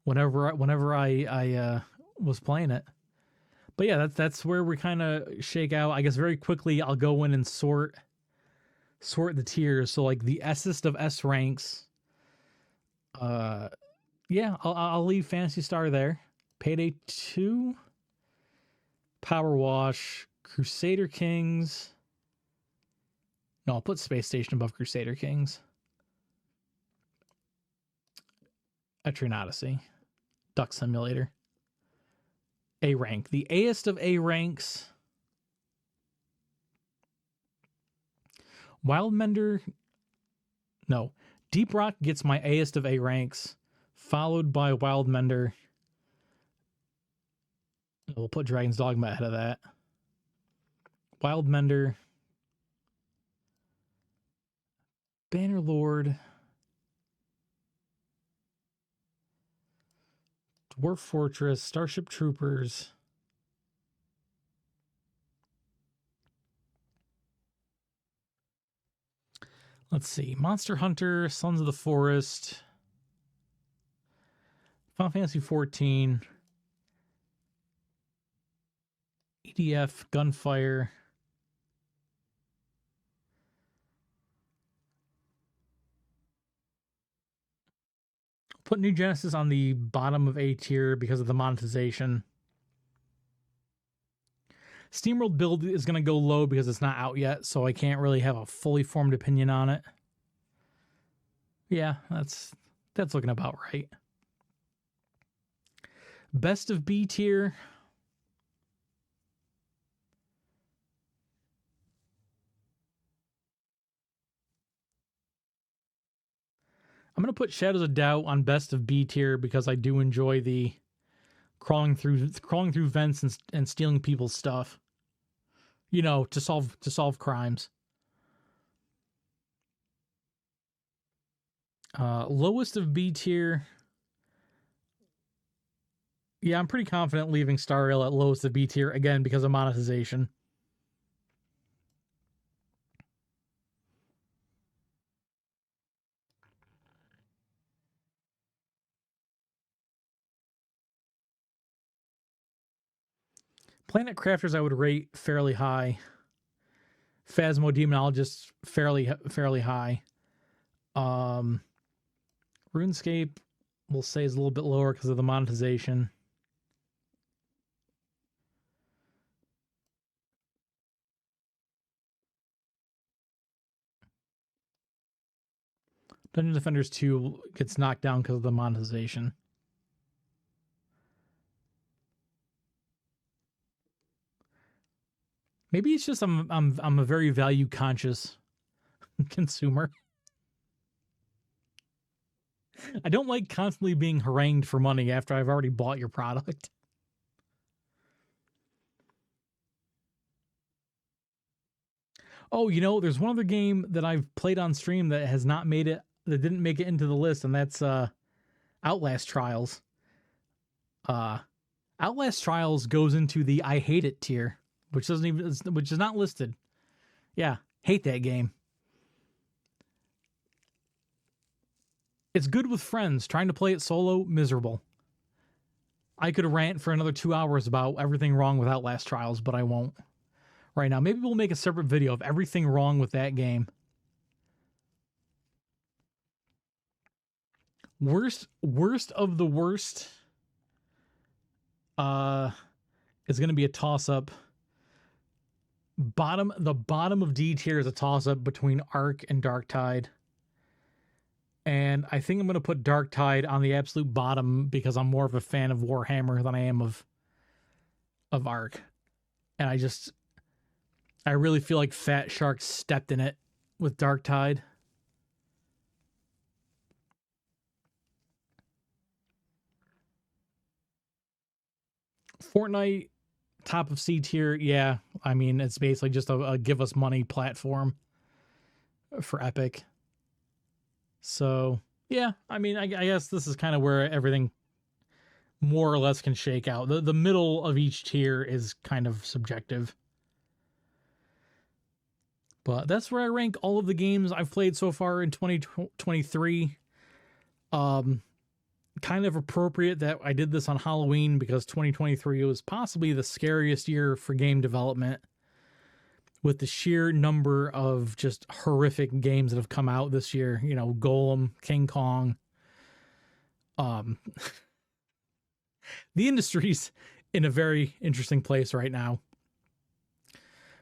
whenever I was playing it. But yeah, that's where we kind of shake out. I guess very quickly I'll go in and sort the tiers. So like the S'est of S ranks. Yeah, I'll leave Phantasy Star there. Payday 2, Power Wash, Crusader Kings. No, I'll put Space Station above Crusader Kings. Etrian Odyssey, Duck Simulator. A rank. The A'est of A ranks. Wildmender. No. Deep Rock gets my A'est of A ranks, followed by Wildmender. We'll put Dragon's Dogma ahead of that. Wildmender. Bannerlord. Dwarf Fortress. Starship Troopers. Let's see. Monster Hunter. Sons of the Forest. Final Fantasy 14. EDF. Gunfire. Put New Genesis on the bottom of A tier because of the monetization. SteamWorld Build is going to go low because it's not out yet, so I can't really have a fully formed opinion on it. Yeah, that's looking about right. Best of B tier. I'm going to put Shadows of Doubt on best of B tier because I do enjoy the crawling through vents and stealing people's stuff. You know, to solve crimes. Lowest of B tier. Yeah, I'm pretty confident leaving Star Rail at lowest of B tier again because of monetization. Planet Crafters I would rate fairly high. Phasmo Demonologist fairly high. RuneScape we'll say is a little bit lower because of the monetization. Dungeon Defenders 2 gets knocked down because of the monetization. Maybe it's just I'm a very value conscious consumer. I don't like constantly being harangued for money after I've already bought your product. Oh, you know, there's one other game that I've played on stream that has not made it, that didn't make it into the list, and that's Outlast Trials. Outlast Trials goes into the I hate it tier, which is not listed. Yeah, hate that game. It's good with friends. Trying to play it solo, miserable. I could rant for another 2 hours about everything wrong with Outlast Trials, but I won't right now. Maybe we'll make a separate video of everything wrong with that game. Worst of the worst is going to be a toss-up. The bottom of D tier is a toss-up between Ark and Darktide. And I think I'm going to put Darktide on the absolute bottom because I'm more of a fan of Warhammer than I am of Ark. And I really feel like Fat Shark stepped in it with Darktide. Fortnite, top of C tier, yeah. I mean, it's basically just a give us money platform for Epic. So, yeah, I mean, I guess this is kind of where everything more or less can shake out. The middle of each tier is kind of subjective. But that's where I rank all of the games I've played so far in 2023. Kind of appropriate that I did this on Halloween because 2023 was possibly the scariest year for game development, with the sheer number of just horrific games that have come out this year. You know, Golem, King Kong. The industry's in a very interesting place right now.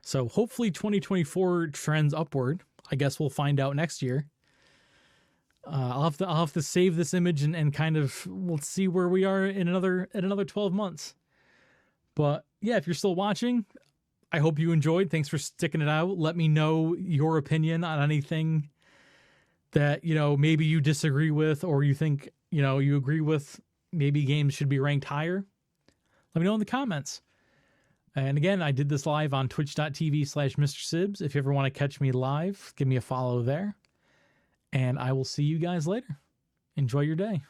So hopefully 2024 trends upward. I guess we'll find out next year. I'll have to save this image and kind of, let's see where we are in another 12 months. But yeah, if you're still watching, I hope you enjoyed. Thanks for sticking it out. Let me know your opinion on anything that, you know, maybe you disagree with, or you think, you know, you agree with. Maybe games should be ranked higher. Let me know in the comments. And again, I did this live on twitch.tv/MrSibs. If you ever want to catch me live, give me a follow there. And I will see you guys later. Enjoy your day.